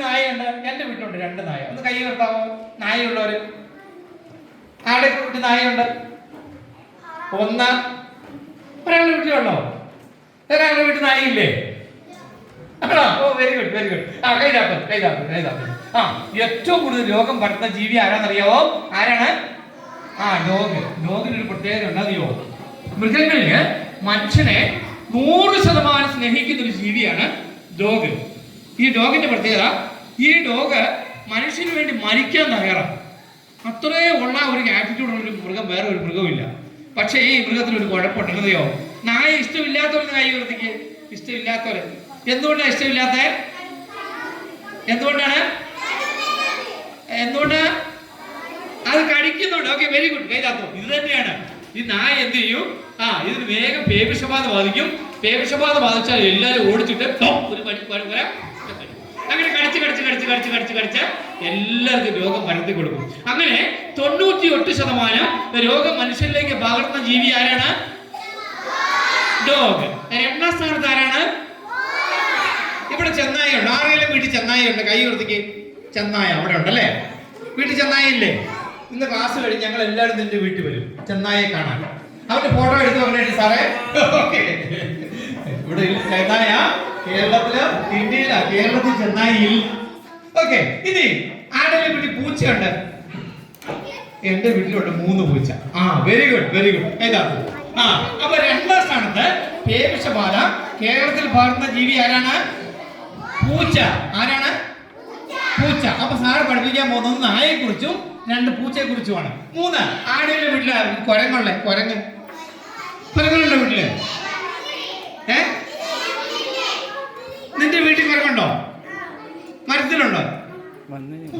നായയുണ്ട്, എന്റെ വീട്ടിലുണ്ട് 2 നായ. ഒന്ന് കൈ ഉയർത്താമോ? നായയുള്ളവര് ആരുടെ വീട്ടിൽ നായയുണ്ട്? 1. ഒരാളുടെ വീട്ടിലുണ്ടോ? ഒരാളുടെ വീട്ടിൽ നായയില്ലേ? ആണോ? ഓ വെരി ഗുഡ് വെരി ഗുഡ്. കൈതാക്കും. ഏറ്റവും കൂടുതൽ രോഗം പരത്തുന്ന ജീവി ആരാന്നറിയാവോ? ആരാണ്? ഡോഗിനൊരു പ്രത്യേകത ഉണ്ടറിയോ? മൃഗങ്ങളില് മനുഷ്യനെ 100% സ്നേഹിക്കുന്ന ഒരു ജീവിയാണ് ഡോഗ്. ഈ ഡോഗിന്റെ പ്രത്യേകത, ഈ ഡോഗ് മനുഷ്യന് വേണ്ടി മരിക്കാൻ തയ്യാറാണ്. അത്രേ ഉള്ള ഒരു ആറ്റിറ്റ്യൂഡ് ഉള്ള ഒരു മൃഗം വേറെ ഒരു മൃഗമില്ല. പക്ഷേ ഈ മൃഗത്തിന് ഒരു കുഴപ്പമുണ്ടെന്നറിയോ? നായ ഇഷ്ടമില്ലാത്തവരെന്ന് കൈ ഉയർത്തിക്ക്. ഇഷ്ടമില്ലാത്തവര്. എന്തുകൊണ്ടാണ് ഇഷ്ടമില്ലാത്ത? എന്തുകൊണ്ടാണ്? അത് കടിക്കുന്നുണ്ട്. Okay very good. കൈതാത്തോ. ഇത് തന്നെയാണ്. ഈ നായ എന്ത് ചെയ്യും? ഇതിന് വേഗം പേവിഷബാധ ബാധിക്കും. പേവിഷബാധ ബാധിച്ചാൽ എല്ലാവരും ഓടിച്ചിട്ട് അങ്ങനെ കടിച്ച് എല്ലാവർക്കും രോഗം പരത്തി കൊടുക്കും. അങ്ങനെ 98% രോഗം മനുഷ്യരിലേക്ക് പകർന്ന ജീവി ആരാണ്? ഡോഗ്. 2ാം സ്ഥാനത്ത് ആരാണ്? ഇവിടെ ചെന്നായുണ്ട്. ആരെങ്കിലും വീട്ടിൽ ചെന്നായുണ്ട്? കൈ ഉയർത്തിക്ക്. ചെന്നായ അവിടെ ഉണ്ടല്ലേ? വീട്ടിൽ ചെന്നായില്ലേ? ഇന്ന് ക്ലാസ് കഴിഞ്ഞ് ഞങ്ങൾ എല്ലാവരും നിന്റെ വീട്ടിൽ വരും ചെന്നായെ കാണാൻ. അവന്റെ ഫോട്ടോ എടുത്ത് പറഞ്ഞിട്ട് സാറേ ഇവിടെ ചെന്നായ കേരളത്തിൽ ചെന്നായി. ഓക്കെ. ഇനി ആരുടെ വീട്ടിൽ പൂച്ചയുണ്ട്? എന്റെ വീട്ടിലുണ്ട് 3 പൂച്ച. Very good. ഏതാ? അപ്പൊ 2ാം സ്ഥാനത്ത് പേവിഷബാധ കേരളത്തിൽ പകർന്ന ജീവി ആരാണ്? പൂച്ച. ആരാണ്? പൂച്ച. അപ്പൊ സാറ് പഠിപ്പിക്കാൻ പോകുന്നത് നായയെ കുറിച്ചും 2 പൂച്ചയെ കുറിച്ചുമാണ്. 3 ആരുടെ വീട്ടില് കുരങ്ങുകളുടെ വീട്ടില്? നിന്റെ വീട്ടിൽ കുരങ്ങുണ്ടോ? മരത്തിലുണ്ടോ?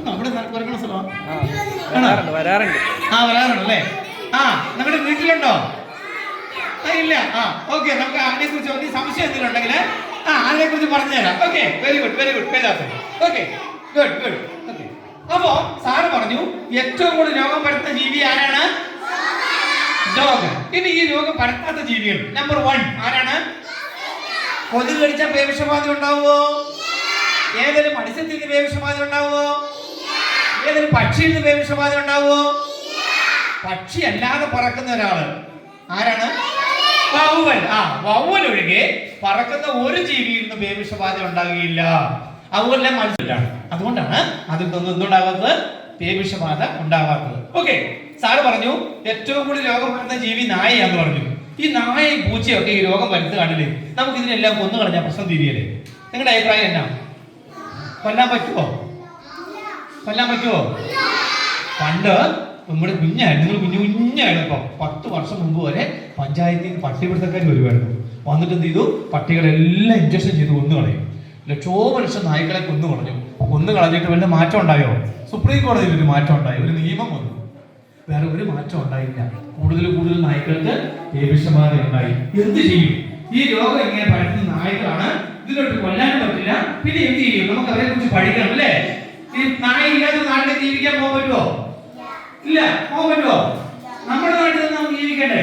നമ്മുടെ കുരങ്ങുന്ന സ്ഥലമാണ്. വരാറുണ്ട് അല്ലേ? നമ്മുടെ വീട്ടിലുണ്ടോ? ഇല്ല. ഓക്കെ. നമുക്ക് അതിനെ കുറിച്ച് സംശയം എന്തെങ്കിലും ഉണ്ടെങ്കിൽ അതിനെ കുറിച്ച് പറഞ്ഞുതരാം. Okay very good. Okay good. അപ്പോ സാറ് പറഞ്ഞു ഏറ്റവും കൂടുതൽ രോഗം പരത്തുന്ന ജീവി ആരാണ്? ഡോഗ്. ഇനി ഈ രോഗം പരത്താത്ത ജീവികൾ നമ്പർ 1 ആരാണ്? കൊതുക് കടിച്ചാൽ പേവിഷബാധ ഉണ്ടാവുമോ? ഏതൊരു മത്സ്യത്തിൽ നിന്ന് പേവിഷബാധ ഉണ്ടാവുമോ? ഏതൊരു പക്ഷിയിൽ നിന്ന് പേവിഷബാധ ഉണ്ടാവുമോ? പക്ഷി അല്ലാതെ പറക്കുന്ന ഒരാള് ആരാണ്? വവ്വൽ. വവ്വൽ ഒഴികെ പറക്കുന്ന ഒരു ജീവിയിൽ നിന്ന് പേവിഷബാധ ഉണ്ടാകുകയില്ല. അതുപോലെ മത്സ്യമാണ്. അതുകൊണ്ടാണ് അതിൽനിന്ന് എന്തുണ്ടാകാത്തത്? പേവിഷബാധ ഉണ്ടാകാത്തത്. ഓക്കെ. സാറ് പറഞ്ഞു ഏറ്റവും കൂടുതൽ രോഗം പരത്തുന്ന ജീവി നായയാന്ന് പറഞ്ഞു. ഈ നായയും പൂച്ചയൊക്കെ ഈ രോഗം പരത്ത് കാണില്ലേ? നമുക്ക് ഇതിനെല്ലാം കൊന്നു കളഞ്ഞാൽ പ്രശ്നം തീരുകയല്ലേ? നിങ്ങളുടെ അഭിപ്രായം എന്നാ? കൊല്ലാൻ പറ്റുമോ? പണ്ട് നമ്മുടെ നിങ്ങൾ കുഞ്ഞായിരുന്നു. 10 വർഷം മുമ്പ് വരെ പഞ്ചായത്തിൽ നിന്ന് പട്ടിപിടുത്തക്കാർ വരുമായിരുന്നു. വന്നിട്ട് എന്ത് ചെയ്തു? പട്ടികളെല്ലാം ഇഞ്ചക്ഷൻ ചെയ്ത് കൊന്നു കളയും. ലക്ഷം നായ്ക്കളെ കൊന്നു കളഞ്ഞിട്ട് വല്ല മാറ്റം ഉണ്ടായോ? സുപ്രീം കോടതിയിൽ ഒരു മാറ്റം ഉണ്ടായി. ഒരു നിയമം വന്നു. വേറെ ഒരു മാറ്റം ഉണ്ടായില്ല. കൂടുതൽ നായ്ക്കൾക്ക് പേവിഷബാധ ഉണ്ടായി. എന്ത് ചെയ്യും? ഈ രോഗം ഇങ്ങനെ പരത്തുന്ന നായ്ക്കളാണ്. ഇതിലോട്ട് കൊല്ലാനും പറ്റില്ല. പിന്നെ എന്ത് ചെയ്യും? നമുക്ക് അവരെ കുറിച്ച് പഠിക്കണം അല്ലേ? ഈ നായ ഇല്ലാത്ത നാട്ടിൽ ജീവിക്കാൻ പോകാൻ പറ്റുമോ? ഇല്ല. പോകാൻ പറ്റുമോ? നമ്മുടെ നാട്ടിൽ നിന്ന് നമുക്ക് ജീവിക്കണ്ടേ?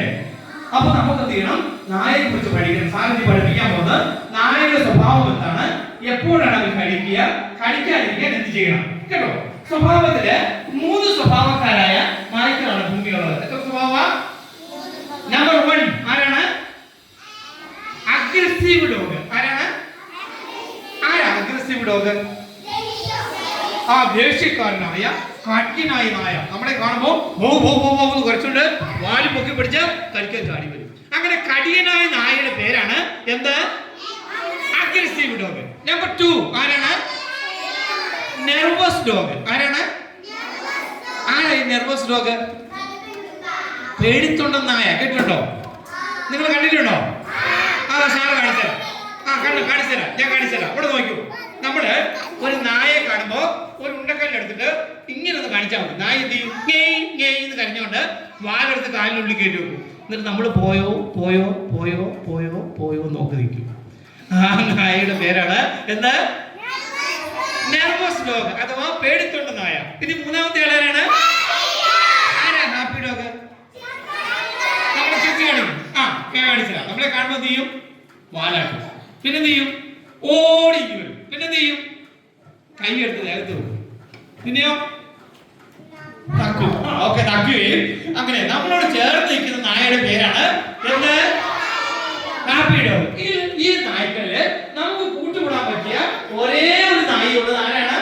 അപ്പൊ നമുക്ക് എന്ത് ചെയ്യണം? നായയെ കുറിച്ച് പഠിക്കണം. സാറിന് പഠിപ്പിക്കാൻ പോകുന്നത് നായയുടെ സ്വഭാവം എന്താണ്, എപ്പോഴാണ് അവർ കടിക്കാതിരിക്കാൻ എന്ത് ചെയ്യണം കേട്ടോ. സ്വഭാവത്തില് 3 സ്വഭാവക്കാരായ നായ്ക്കളാണ് ഭൂമിയിലുള്ളത്. എത്ര സ്വഭാവ? നമ്പർ 1 ആരാണ്? Aggressive dog. ആരാണ് അഗ്രസീവ് ഡോഗ്? ദേഷ്യക്കാരനായ കഠിനായ നായ. നമ്മളെ കാണുമ്പോ കുറച്ചുകൊണ്ട് വാല് പൊക്കി പിടിച്ച് കടിക്കാൻ ചാടി വരും. അങ്ങനെ കഠിനായ നായയുടെ പേരാണ് എന്ത്? Aggressive dog. നമ്പർ 2 ആരാണ്? Nervous dog. ആരാണ് ഈ നെർവസ് ഡോഗ്? പേടിത്തൊണ്ട നായ. കേട്ടിട്ടുണ്ടോ? നിങ്ങൾ കണ്ടിട്ടുണ്ടോ? സാറ് കാണിച്ചുതരാം. ഞാൻ കാണിച്ചുതരാം. ഇവിടെ നോക്കൂ. നമ്മള് ഒരു നായയെ കാണുമ്പോ ഒരു ഉണ്ടക്കല്ല് എടുത്തിട്ട് ഇങ്ങനെ ഒന്ന് കാണിച്ചാൽ മതി. നായ എന്ത് ചെയ്യും? എന്ന് കരഞ്ഞോണ്ട് വാലെടുത്ത് കാലിനുള്ളിൽ കയറ്റി വെക്കും. എന്നിട്ട് നമ്മൾ പോയോ നോക്കി നിൽക്കും. ആ നായയുടെ പേരാണ് എന്ത്? നെർവസ് ഡോഗ് അഥവാ പേടിത്തൊണ്ട നായ. ഇനി 3ാമത്തെ ആളാരാണ്? Happy dog. നമ്മളെ കാണിച്ചാ നമ്മളെ കാണുമ്പോ എന്ത് ചെയ്യും? വാലാട്ടും. പിന്നെന്ത് ചെയ്യും? ഓടി വരും. പിന്നെന്ത് ചെയ്യും? കൈ എടുത്ത് ദേഹത്ത് വെക്കും. പിന്നെയോ തക്കും. ഓക്കെ, തക്കുകയും അങ്ങനെ നമ്മളോട് ചേർന്ന് നിൽക്കുന്ന നായയുടെ പേരാണ് എന്ത്? Happy dog. ഈ നായ്ക്കളില് നമുക്ക് കൂട്ടുകൂടാൻ പറ്റിയ ഒരേ ഒരു നായിയുള്ളത് ആരാണ്?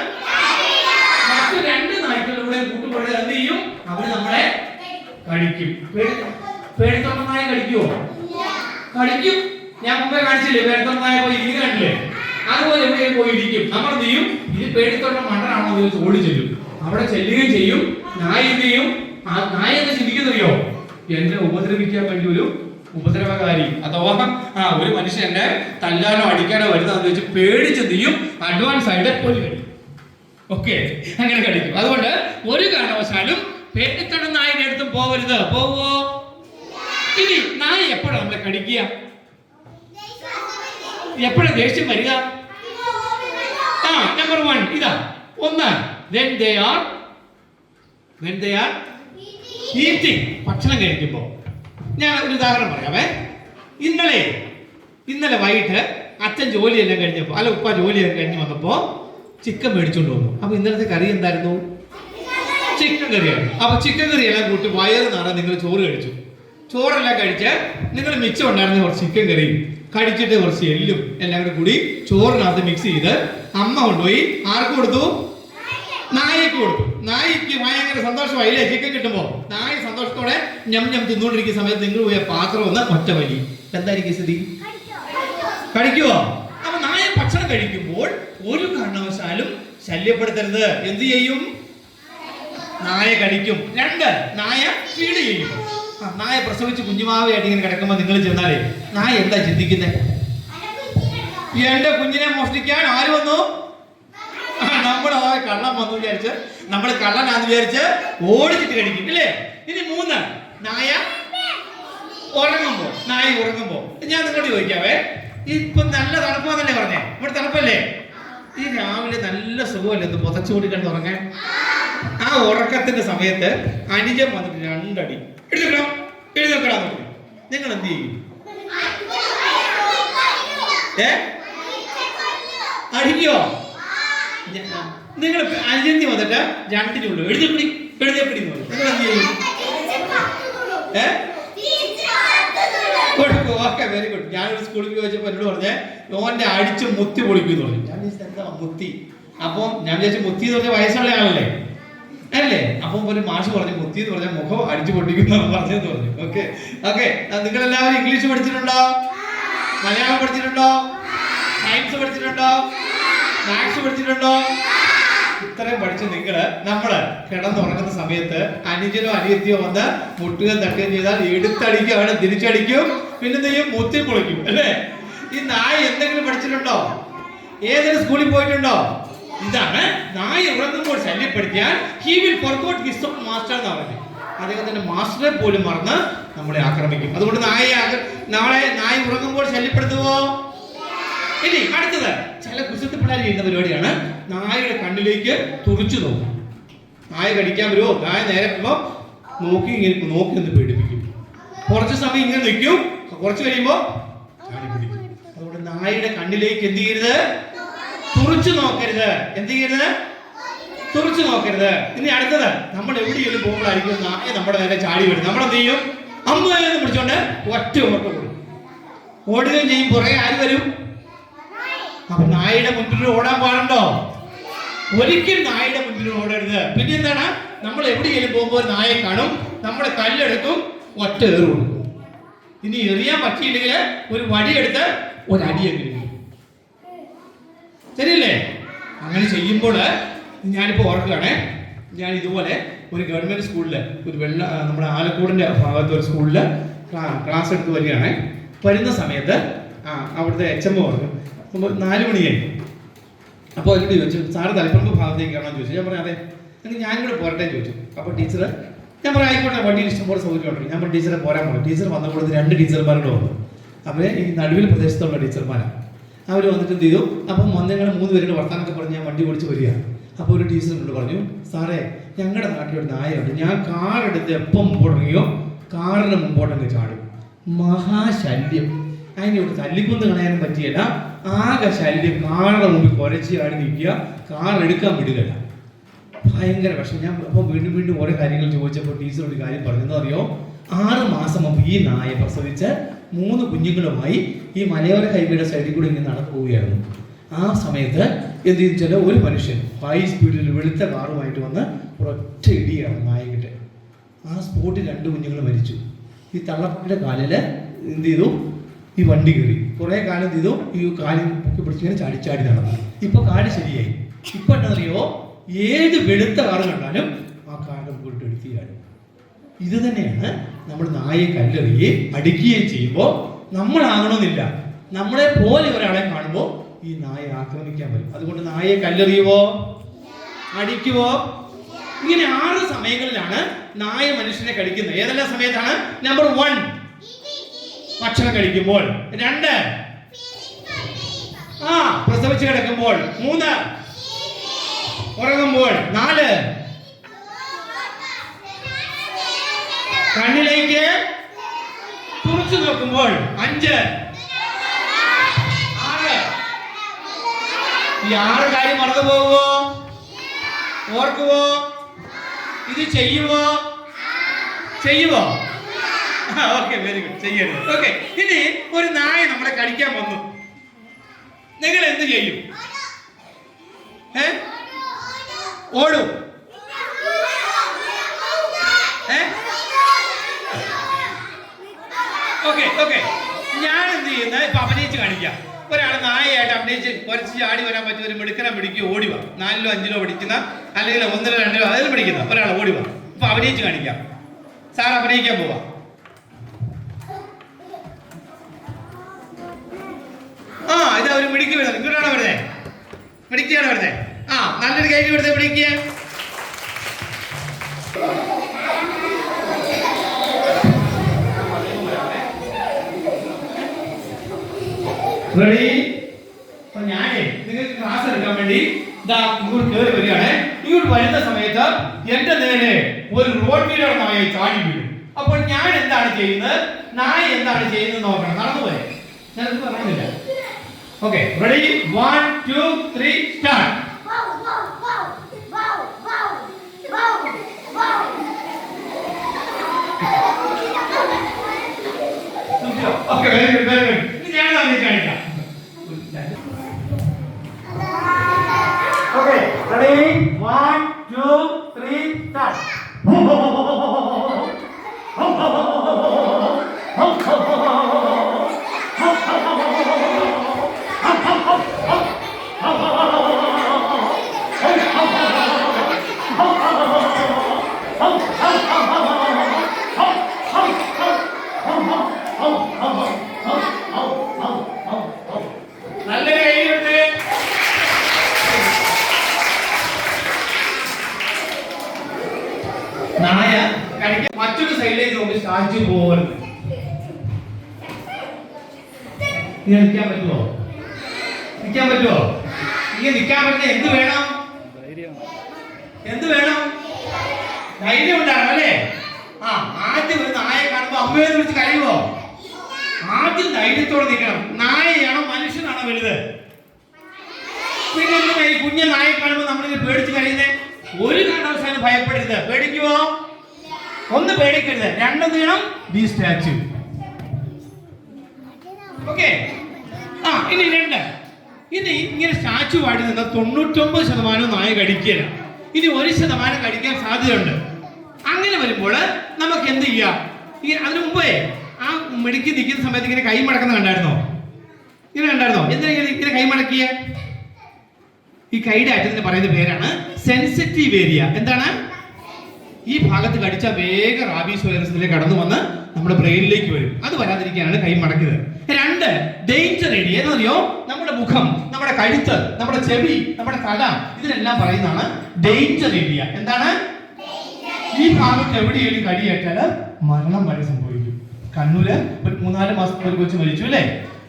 മറ്റു രണ്ട് നായ്ക്കളിലൂടെ കൂട്ടുകൂടുക എന്ത് ചെയ്യും? അവര് നമ്മളെ കടിക്കും. പേടിത്തൊണ്ട നായ കടിക്കുവോ? കടിക്കും. ഞാൻ മുമ്പേ കാണിച്ചില്ലേ, പേടിത്തൊണ്ട നായ പോയി ഇരിക്കുന്ന കണ്ടില്ലേ? അതുപോലെ എവിടെയും പോയി ഇരിക്കും. നമ്മൾ എന്ത് ചെയ്യും? ഇത് പേടിത്തൊണ്ട മണ്ടനാണോ എന്ന് ഓടി ചെല്ലും. അവിടെ ചെല്ലുകയും ചെയ്യും. നായ എന്ത് ചെയ്യും? ആ നായ എന്താ ചിന്തിക്കുന്നറിയോ? എന്നെ ഉപദ്രവിക്കാൻ വേണ്ടി ഒരു ഉപദ്രവകാരി അഥവാ ഒരു മനുഷ്യനെ തല്ലാനോ അടിക്കാനോ വരുന്നതെന്ന് വെച്ച് പേടിച്ചെന്ത് ചെയ്യും? അഡ്വാൻസ് ആയിട്ട് ഒരു കടിക്കും. ഓക്കെ, അങ്ങനെ കടിക്കും. അതുകൊണ്ട് ഒരു കാരണവശാലും പേടിത്തൊണ്ട നായിന്റെ അടുത്തും പോകരുത്. പോവോ? ഇനി നായ എപ്പോഴാണ് നമ്മളെ കടിക്കുക? എപ്പോഴാണ് ദേഷ്യം വരിക? നമ്പർ 1 ഇതാ. ഒന്ന്, when they are eating, ഭക്ഷണം കഴിക്കുമ്പോൾ. ഞാൻ ഒരു ഉദാഹരണം പറയാമേ. ഇന്നലെ വൈകിട്ട് അച്ഛൻ ജോലിയെല്ലാം കഴിഞ്ഞപ്പോൾ, അല്ല ഉപ്പ ജോലിയെല്ലാം കഴിഞ്ഞ് വന്നപ്പോൾ ചിക്കൻ മേടിച്ചോണ്ട് വന്നു. അപ്പൊ ഇന്നലത്തെ കറി എന്തായിരുന്നു? ചിക്കൻ കറിയാണ്. അപ്പൊ ചിക്കൻ കറി എല്ലാം കൂട്ടി വയറ് നിറയെ നിങ്ങൾ ചോറ് കഴിച്ചു. ചോറെല്ലാം കഴിച്ച് നിങ്ങൾ മിച്ചം ഉണ്ടായിരുന്ന കുറച്ച് ചിക്കൻ കറി കടിച്ചിട്ട് കുറച്ച് എല്ലും എല്ലാം കൂടി ചോറിനകത്ത് മിക്സ് ചെയ്ത് അമ്മ കൊണ്ടുപോയി ആർക്ക് കൊടുത്തു? നായക്ക് കൊടുത്തു. നായിക്ക് ഭയങ്കര സന്തോഷമായില്ലേ ചിക്കൻ കിട്ടുമ്പോ? നായ സന്തോഷത്തോടെ ഞം തിന്നുകൊണ്ടിരിക്കുന്ന സമയത്ത് നിങ്ങൾ പോയ പാത്രം ഒന്ന് ഒറ്റ വലി. എന്തായിരിക്കും സ്ഥിതി? കഴിക്കുവോ? അപ്പൊ നായ ഭക്ഷണം കഴിക്കുമ്പോൾ ഒരു കാരണവശാലും ശല്യപ്പെടുത്തരുത്. എന്ത് ചെയ്യും? നായ കടിക്കും. 2, നായ ഫീഡ് ചെയ്യും. നായ പ്രസവിച്ച് കുഞ്ഞുമാവയായിട്ട് ഇങ്ങനെ കിടക്കുമ്പോൾ നിങ്ങൾ ചെന്നാലേ നായ എന്താ ചിന്തിക്കുന്നത്? എന്റെ കുഞ്ഞിനെ മോഷ്ടിക്കാൻ ആര് വന്നു? നമ്മൾ കള്ളം വന്നു വിചാരിച്ച്, നമ്മൾ കള്ളനാന്ന് വിചാരിച്ച് ഓടിച്ചിട്ട് കഴിക്കും അല്ലേ? ഇനി 3, നായ ഉറങ്ങുമ്പോ. ഞാൻ നിങ്ങളോട് ചോദിക്കാവേ, ഇപ്പൊ നല്ല തണുപ്പാന്നല്ലേ പറഞ്ഞേ? ഇവിടെ തണുപ്പല്ലേ? ഈ രാവിലെ നല്ല സുഖമല്ലേ ഒന്ന് പുതച്ചുകൂടി കിടന്ന് ഉറങ്ങാൻ? ആ ഉറക്കത്തിന്റെ സമയത്ത് അനുജൻ വന്നിട്ട് 2 അടി എഴുന്നേക്കടാ. നിങ്ങൾ എന്ത് ചെയ്യും? അടിക്കോ? നിങ്ങൾ അനുജന്തി വന്നിട്ട് 2 എഴുതപ്പിടി നിങ്ങൾ എന്ത് ചെയ്യും? കൊടുക്കും. Okay, very good. ഞാനൊരു സ്കൂളിൽ ചോദിച്ചപ്പോ എന്നോട് പറഞ്ഞേ ഓന്റെ അടിച്ച് മുത്തി പൊളിക്കുന്നു പറഞ്ഞു. ഞാൻ എന്താ മുത്തി? അപ്പൊ ഞാൻ വിചാരിച്ചു മുത്തി എന്ന് പറഞ്ഞ വയസ്സുള്ള ആളല്ലേ അല്ലേ? അപ്പം ഒരു മാഷ് പറഞ്ഞു മുത്തി എന്ന് പറഞ്ഞാൽ മുഖം അടിച്ചു പൊട്ടിക്കുന്നു പറഞ്ഞെന്ന് പറഞ്ഞു. ഓക്കെ, നിങ്ങൾ എല്ലാവരും ഇംഗ്ലീഷ് പഠിച്ചിട്ടുണ്ടോ? മലയാളം പഠിച്ചിട്ടുണ്ടോ? സയൻസ് പഠിച്ചിട്ടുണ്ടോ? മാത്സ് പഠിച്ചിട്ടുണ്ടോ? ഇത്രയും പഠിച്ച് നമ്മള് കിടന്നുറങ്ങുന്ന സമയത്ത് അനുജനോ അനിയത്തിയോ വന്ന് മുട്ടുകയും തട്ടുകയും ചെയ്താൽ എടുത്തടിക്കും, അവിടെ തിരിച്ചടിക്കും, പിന്നെ എന്തെയ്യും? മുത്തി പൊളിക്കും അല്ലേ? ഈ നായ എന്തെങ്കിലും പഠിച്ചിട്ടുണ്ടോ? ഏതൊരു സ്കൂളിൽ പോയിട്ടുണ്ടോ? ഇതാണ് നായ ഉറങ്ങുമ്പോൾ ശല്യപ്പെടുത്തിയാൽ he will forget his own master എന്ന് പറഞ്ഞു. അദ്ദേഹത്തിന്റെ മാസ്റ്ററെ പോലും മറന്ന് നമ്മളെ ആക്രമിക്കും. അതുകൊണ്ട് നായ ഉറങ്ങുമ്പോൾ ശല്യപ്പെടുത്തുവോ? ഇനി അടുത്തത് ചില കുസൃതി പിള്ളേർ ചെയ്യുന്ന പരിപാടിയാണ് നായയുടെ കണ്ണിലേക്ക് തുറിച്ചു നോക്കും. നായ കടിക്കാൻ വരുമോ? നായ നേരെ നോക്കി ഒന്ന് പേടിപ്പിക്കും. കുറച്ച് സമയം ഇങ്ങനെ നിൽക്കും, കുറച്ച് കഴിയുമ്പോ ചാടി പിടിക്കും. അതുകൊണ്ട് നായയുടെ കണ്ണിലേക്ക് എന്ത് ചെയ്യരുത്? തുറിച്ചു നോക്കരുത്. എന്ത് ചെയ്യരുത്? തുറിച്ചു നോക്കരുത്. ഇനി അടുത്തത്, നമ്മൾ എവിടെയെങ്കിലും പോകുമ്പോഴായിരിക്കും നായ നമ്മുടെ നേരെ ചാടി വരും. നമ്മളെന്ത് ചെയ്യും? അമ്മയെന്ന് പിടിച്ചോണ്ട് ഒറ്റ ഓട്ടം കൊടുക്കും. ഓടുകയും ചെയ്യും. പുറകെ ആര് വരും? അപ്പൊ നായയുടെ മുൻപിൽ ഓടാൻ പാടുണ്ടോ? ഒരിക്കലും നായയുടെ മുൻപിൽ ഓടരുത്. പിന്നെ എന്താണ്? നമ്മൾ എവിടെയെങ്കിലും പോകുമ്പോൾ നായെ കാണും, നമ്മുടെ കല്ലെടുക്കും, ഒറ്റ ഏറ് കൊടുക്കും. ഇനി എറിയാൻ പറ്റിയില്ലെങ്കിൽ ഒരു വടിയെടുത്ത് ഒരടിയെങ്കിലും. ശരിയല്ലേ? അങ്ങനെ ചെയ്യുമ്പോൾ ഞാനിപ്പോൾ ഓർക്കുകയാണേ, ഞാൻ ഇതുപോലെ ഒരു ഗവൺമെന്റ് സ്കൂളിൽ നമ്മുടെ ആലക്കോടിന്റെ ഭാഗത്ത് ഒരു സ്കൂളിൽ ക്ലാസ് എടുത്ത് വരികയാണേ. വരുന്ന സമയത്ത് അവിടുത്തെ HM പറഞ്ഞു 4 മണിയായി. അപ്പോൾ എന്നോട് ചോദിച്ചു, സാറ് തലപ്പറമ്പ് ഭാഗത്തേക്കാണോ ചോദിച്ചു. ഞാൻ പറഞ്ഞു അതെ. എങ്കിൽ ഞാനിവിടെ പോരട്ടെ ചോദിച്ചു. അപ്പോൾ ടീച്ചർ, ഞാൻ പറയാം ആയിക്കോട്ടെ, വണ്ടിയിൽ ഇഷ്ടംപോലെ സൗകര്യമുണ്ട്. ഞാൻ പറഞ്ഞു ടീച്ചറെ പോരാൻ പറഞ്ഞു. ടീച്ചർ വന്നപ്പോൾ 2 ടീച്ചർമാരോട് വന്നു. അവർ ഈ നടുവിൽ പ്രദേശത്തുള്ള ടീച്ചർമാരാണ്. അവർ വന്നിട്ട് എന്ത് ചെയ്തു? അപ്പം ഞങ്ങൾ 3 പേരുടെ വർത്താനൊക്കെ പറഞ്ഞ് ഞാൻ വണ്ടി ഓടിച്ച് വരിക. അപ്പോൾ ഒരു ടീച്ചറിനോട് പറഞ്ഞു, സാറേ ഞങ്ങളുടെ നാട്ടിലൊരു നായുണ്ട്, ഞാൻ കാറെടുത്ത് എപ്പം മുമ്പോട്ടിറങ്ങിയോ കാറിന് മുമ്പോട്ടങ്ങ് ചാടും. മഹാശല്യം. അതിനെ ഇവിടെ തല്ലിക്കൊന്ന് കളയാനും പറ്റിയല്ല, ആകെ ശല്യം. കാറിന്റെ മുമ്പിൽ കുരച്ച് ചാടി നിൽക്കുക, കാർ എടുക്കാൻ വിടുകയില്ല. ഭയങ്കര പക്ഷെ ഞാൻ അപ്പോൾ വീണ്ടും ഓരോ കാര്യങ്ങൾ ചോദിച്ചപ്പോൾ ടീച്ചർ ഒരു കാര്യം പറഞ്ഞെന്ന് അറിയോ, 6 മാസം മുമ്പ് ഈ നായ പ്രസവിച്ച് 3 കുഞ്ഞുങ്ങളുമായി ഈ മലയോര ഹൈവേയുടെ സൈഡിൽ കൂടി ഇങ്ങനെ നടന്നു പോവുകയായിരുന്നു. ആ സമയത്ത് എന്ത് ചെയ്താൽ ഒരു മനുഷ്യൻ ഹൈ സ്പീഡിൽ വെളുത്ത കാറുമായിട്ട് വന്ന് ഒരൊറ്റ ഇടിയാണ് നായകിട്ട്. ആ സ്പോട്ടിൽ 2 കുഞ്ഞുങ്ങൾ മരിച്ചു. ഈ തള്ളപ്പയുടെ കാലിൽ എന്ത് ചെയ്തു, ഈ വണ്ടി കയറി കുറേ കാലം എന്ത് ചെയ്തു, ഈ കാലിൽ പൊക്കി പിടിച്ചിങ്ങനെ ചാടി നടന്നു. ഇപ്പൊ കാല് ശരിയായി. ഇപ്പൊ എന്താണെന്നറിയോ, ഏത് വെളുത്ത കാറ് കണ്ടാലും ആ കാറിന്റെ മുകളിട്ട് എടുക്കുകയാണ്. ഇത് തന്നെയാണ് നമ്മൾ നായയെ കല്ലെറിയുകയും അടിക്കുകയും ചെയ്യുമ്പോൾ നമ്മളാകണമെന്നില്ല, നമ്മളെ പോലെ ഒരാളെ കാണുമ്പോൾ ഈ നായ ആക്രമിക്കാൻ വരും. അതുകൊണ്ട് നായയെ കല്ലെറിയുവോ അടിക്കുവോ? ഇങ്ങനെ 6 സമയങ്ങളിലാണ് നായ മനുഷ്യനെ കടിക്കുന്നത്. ഏതെല്ലാം സമയത്താണ്? നമ്പർ 1 ഭക്ഷണം കഴിക്കുമ്പോൾ, 2 പ്രസവിച്ച് കിടക്കുമ്പോൾ, 3 ഉറങ്ങുമ്പോൾ, 4 കണ്ണിലേക്ക് തുറച്ചു നോക്കുമ്പോൾ, 5 6 ഈ 6 കാര്യം മറന്നു പോവുമോ? ഓർക്കുവോ? ഇത് ചെയ്യുവോ? Okay, very good. ചെയ്യരുത്. ഓക്കെ, ഇനി ഒരു നായ നമ്മളെ കടിക്കാൻ വന്നു, നിങ്ങൾ എന്ത് ചെയ്യും? ഓടും. ഓക്കെ, ഞാൻ എന്ത് ചെയ്യുന്നത് ഇപ്പൊ അഭിനയിച്ച് കാണിക്കാം. ഒരാൾ നായയായിട്ട് അഭിനയിച്ച് കുറച്ച് ചാടി വരാൻ പറ്റിയ ഒരു മിടുക്കനെ പിടിക്കുക, ഓടിവാ. 4ലോ 5ലോ പിടിക്കുന്ന, അല്ലെങ്കിൽ 1ലോ 2ലോ അതിൽ പിടിക്കുന്ന ഒരാൾ ഓടിവാ. ഇപ്പൊ അഭിനയിച്ച് കാണിക്കാം. സാർ അഭിനയിക്കാൻ പോവാ. ഇതാ ഒരു മിടുക്കി വരുന്നത്. ഇങ്ങോട്ടാണോ വരുന്നത്? മിടുക്കിയാണോ വരുന്നത്? നല്ലൊരു കൈ വരുന്നത് മിടുക്കിയ. റെഡി? അപ്പൊ ഞാനേ നിങ്ങൾക്ക് ക്ലാസ് എടുക്കാൻ വേണ്ടി ഇതാ ഇങ്ങോട്ട് കയറി വരികയാണ്. ഇങ്ങോട്ട് വരുന്ന സമയത്ത് എന്റെ നേരെ ഒരു റോഡ് വീലർ നായ ചാടി വീഴും. അപ്പോൾ ഞാൻ എന്താണ് ചെയ്യുന്നത്, നായ എന്താണ് ചെയ്യുന്നത് നോക്കണം. നടന്നുപോയെ ഞാനത് പറയുന്നില്ല. Okay, ready? 1 2 3 start. Okay, very good. ഇനി ഞാൻ കാണിക്കാം. Okay, ready? 1 2 3 സ്റ്റാർട്ട്. നായ കടിക്കാൻ മറ്റൊരു സൈഡിലേക്ക് നോക്കി സ്റ്റാച്ചു പോകരുത്. നിൽക്കാൻ പറ്റുമോ? ഇങ്ങനെ നിൽക്കാൻ പറ്റുന്ന എന്ത് വേണം? ധൈര്യം ഉണ്ടാകണം അല്ലേ? ആദ്യം ഒരു നായെ കാണുമ്പോ അമ്മയെ വിളിച്ച് കരയുമോ? ആദ്യം ധൈര്യത്തോടെ നിൽക്കണം. നായയാണോ മനുഷ്യനാണോ വലുത്? പിന്നെ എന്തിനാ ഈ കുഞ്ഞ നായെ കാണുമ്പോ നമ്മളിങ്ങനെ പേടിച്ച് കരയുന്നേ? ഒരു കാരണവശാലും ഭയപ്പെടരുത്. പേടിക്കുവോ? ഒന്ന് പേടിക്കരുത്. 2 നീളം ബി സ്റ്റാച്ചു. ഓക്കെ, ഇനി 2. ഇനി ഇങ്ങനെ സ്റ്റാച്ചു ആയിട്ട് നിന്നാൽ 99% നായ കടിക്കില്ല. ഇനി 1% കടിക്കാൻ സാധ്യതയുണ്ട്. അങ്ങനെ വരുമ്പോൾ നമുക്ക് എന്ത് ചെയ്യാം? അതിനു മുമ്പേ ആ മെടുക്കി നിൽക്കുന്ന സമയത്ത് ഇങ്ങനെ കൈ മടക്കുന്ന കണ്ടായിരുന്നോ? എന്തിനാ ഇങ്ങനെ കൈ മടക്കിയ? ഈ കൈയുടെ അറ്റത്തിന് പറയുന്ന പേരാണ് സെൻസിറ്റീവ് ഏരിയ. എന്താണ്? ഈ ഭാഗത്ത് കടിച്ചാൽ വേഗം റാബീസ് വൈറസിലേക്ക് കടന്നു വന്ന് നമ്മുടെ ബ്രെയിനിലേക്ക് വരും. അത് വരാതിരിക്കാനാണ് കൈ മടക്കിയത്. 2 ഡേഞ്ചർ ഏരിയ എന്ന് അറിയോ? നമ്മുടെ മുഖം, നമ്മുടെ കഴുത്ത്, നമ്മുടെ ചെവി, നമ്മുടെ തല, ഇതിനെല്ലാം പറയുന്നതാണ് ഡേഞ്ചർ ഏരിയ. എന്താണ്? ഈ ഭാഗത്ത് എവിടെയെങ്കിലും കടിയേറ്റാൽ മരണം വരെ സംഭവിക്കും. കണ്ണൂര് ഒരു 3-4 മാസത്തെ ഒരു കൊച്ചു മരിച്ചു അല്ലേ?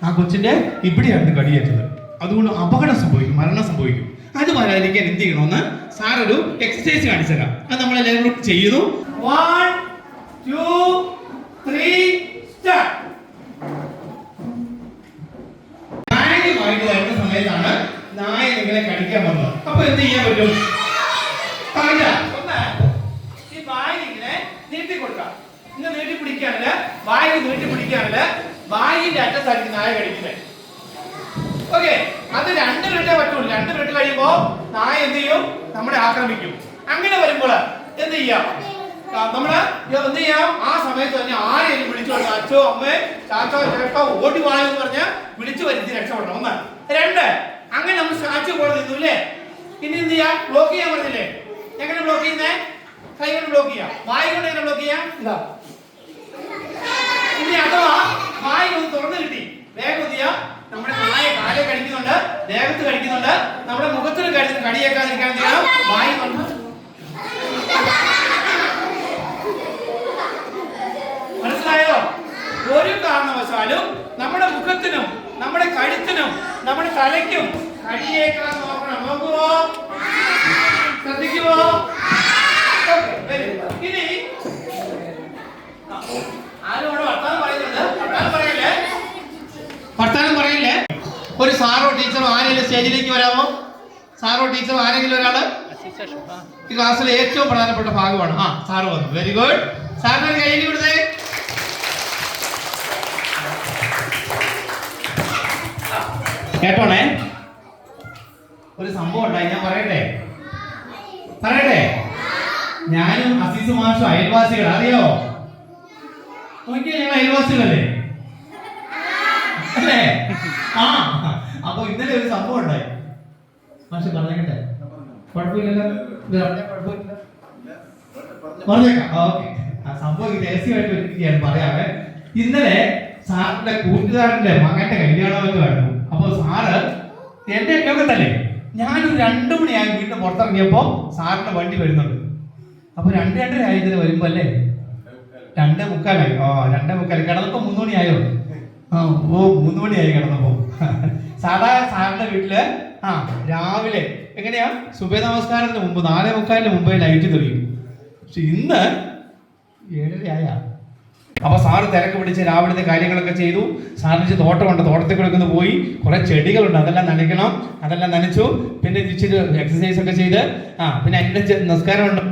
ആ കൊച്ചിന്റെ ഇവിടെയാണ് കടിയേറ്റത്. അതുകൊണ്ട് അപകടം സംഭവിക്കും, മരണം സംഭവിക്കും. അത് വരാതിരിക്കാൻ എന്ത് ചെയ്യണമെന്ന് സാർ ഒരു എക്സസൈസ് കാണിച്ചു തരാം. അത് നമ്മളെല്ലാവരും ചെയ്യുന്നു. 1 2 3 സ്റ്റാർട്ട്. നായയുമായിട്ട് വരുന്ന സമയത്താണ് നായ നിങ്ങളെ കടിക്കാൻ വന്നത്. അപ്പൊ എന്ത് ചെയ്യാൻ പറ്റും? ഈ വായിൽ ഇങ്ങനെ നീട്ടി കൊടുക്കാം. ഇങ്ങനെ നീട്ടി പിടിക്കാനല്ല, വായിൽ നീട്ടി പിടിക്കാനല്ല, വായിന്റെ അറ്റത്തായിരിക്കും നായ കടിക്കുന്നത്. ഓക്കെ, അത് 2 മിനിറ്റേ പറ്റുള്ളൂ. 2 മിനിറ്റ് കഴിയുമ്പോ നായ എന്ത് ചെയ്യും? നമ്മളെ ആക്രമിക്കും. അങ്ങനെ വരുമ്പോൾ എന്ത് ചെയ്യാം? നമ്മള് എന്ത് ചെയ്യാം? ആ സമയത്ത് തന്നെ ആരെയും വിളിച്ചോളൂ. അച്ഛോ, അമ്മേ, ചാച്ചോ, ചേട്ടോ, ഓടി വായെന്ന് പറഞ്ഞ് വിളിച്ചു വരുത്തി രക്ഷപ്പെടണം. 1. 2, അങ്ങനെ നമ്മൾ സ്റ്റാച്ചു പോലെ നിന്നു അല്ലേ? ഇനി എന്ത് ചെയ്യാം? ബ്ലോക്ക് ചെയ്യാൻ പറഞ്ഞില്ലേ? എങ്ങനെ ബ്ലോക്ക് ചെയ്യുന്നേ? കൈ കൊണ്ട് ബ്ലോക്ക് ചെയ്യാം. വായ കൊണ്ട് എങ്ങനെ ബ്ലോക്ക് ചെയ്യാം? ഇതാ. ഇനി അഥവാ വായ ഒന്ന് തുറന്നു കിട്ടി, വേഗം എന്ത് ചെയ്യാം? നമ്മുടെ നായ കാലെ കടിക്കുന്നുണ്ട്, ദേഹത്ത് കടിക്കുന്നുണ്ട്, നമ്മുടെ മുഖത്തിന് കടിയേക്കാതിരിക്കാൻ എന്ത് ചെയ്യാം? വായ തുറന്ന്. മനസ്സിലായോ? ഒരു കാരണവശാലും നമ്മുടെ മുഖത്തിനും നമ്മുടെ കഴുത്തിനും നമ്മുടെ തലയ്ക്കും കടിയേക്കാൻ നോക്കണം. നോക്കുവോ? ശ്രദ്ധിക്കുവോ? ഇനി ആരോട് വർത്താനം പറയുന്നുണ്ട്? വർത്താനം പറയില്ലേ? ഒരു സാറോ ടീച്ചറോ ആരെങ്കിലും സ്റ്റേജിലേക്ക് വരാമോ? സാറോ ടീച്ചറോ ആരെങ്കിലും ഒരാള്? ഈ ക്ലാസ്സിലെ ഏറ്റവും പ്രധാനപ്പെട്ട ഭാഗമാണ്. സാറ് വന്നു. Very good. സാറിന് ഒരു കയ്യിൽ കൊടുത്തേ. കേട്ടോണേ, ഒരു സംഭവം ഉണ്ടായി. ഞാൻ പറയട്ടെ? ഞാനും അസീസ് മാഷും അയൽവാസികൾ. അറിയോ? നോക്കിയാ ഞങ്ങൾ അയൽവാസികളല്ലേ? അല്ലേ? അപ്പൊ ഇന്നലെ ഒരു സംഭവം ഉണ്ടായി. മാഷ് പറഞ്ഞേക്കട്ടെ? കുഴപ്പമില്ലല്ലോ? പറഞ്ഞേക്കാം. ഓക്കെ, ആ സംഭവം രഹസ്യമായിട്ട് പറയാമേ. ഇന്നലെ സാറിന്റെ കൂട്ടുകാരന്റെ മകന്റെ കല്യാണമായിരുന്നു. അപ്പൊ സാറ് എന്റെ ലോകത്തല്ലേ, ഞാനൊരു 2 മണിയായി വീട്ടിൽ പുറത്തിറങ്ങിയപ്പോ സാറിന്റെ വണ്ടി വരുന്നുണ്ട്. അപ്പൊ 2:30 ആയതിന് വരുമ്പോ അല്ലേ 2:45. 2:45 കിടന്നപ്പോ 3 മണിയായോ? 3 മണിയായി കിടന്നപ്പോ. സാധാരണ സാറിന്റെ വീട്ടില് രാവിലെ എങ്ങനെയാ? സുബഹി നമസ്കാരത്തിന് മുമ്പ് 4:45 മുമ്പേ ലൈറ്റ് തെളിയും. പക്ഷെ ഇന്ന് 7:30 ആയ. അപ്പൊ സാറ് തിരക്ക് പിടിച്ച് രാവിലത്തെ കാര്യങ്ങളൊക്കെ ചെയ്തു. സാറിന് തോട്ടമുണ്ട്, തോട്ടത്തിൽ കൂടെ ഒന്ന് പോയി. കുറെ ചെടികളുണ്ട്, അതെല്ലാം നനയ്ക്കണം. അതെല്ലാം നനച്ചു. പിന്നെ ഇച്ചിരി എക്സസൈസ് ഒക്കെ ചെയ്ത് പിന്നെ അതിന്റെ നിസ്കാരമുണ്ട്,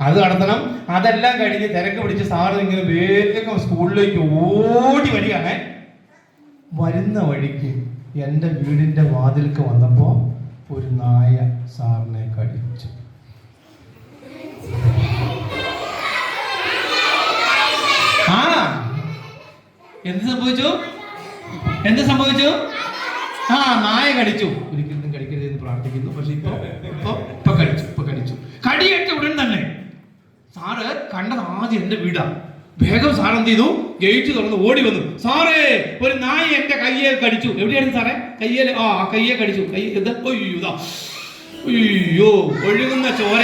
അത് നടത്തണം. അതെല്ലാം കഴിഞ്ഞ് തിരക്ക് പിടിച്ച് സാറ് ഇങ്ങനെ വേഗം സ്കൂളിലേക്ക് ഓടി വരികയാണ്. വരുന്ന വഴിക്ക് എൻ്റെ വീടിന്റെ വാതിൽക്ക് വന്നപ്പോ ഒരു നായ സാറിനെ കടിച്ചു. എന്ത് സംഭവിച്ചു? നായ കടിച്ചു. ഒരിക്കലും കടിക്കരുതെന്ന് പ്രാർത്ഥിക്കുന്നു. പക്ഷെ ഇപ്പൊ കടിച്ചു. കടിയേറ്റ ഉടൻ തന്നെ സാറ് കണ്ടത് ആദ്യം എന്റെ വീടാ. വേഗം സാർ എന്ത് ചെയ്തു? ഗേറ്റ് തുറന്ന് ഓടി വന്നു. സാറേ, ഒരു നായ എന്റെ കയ്യെ കടിച്ചു. എവിടെയായിരുന്നു സാറേ? കയ്യേല്. കയ്യെ കടിച്ചു. അയ്യോ, ഒഴുകുന്ന ചോര.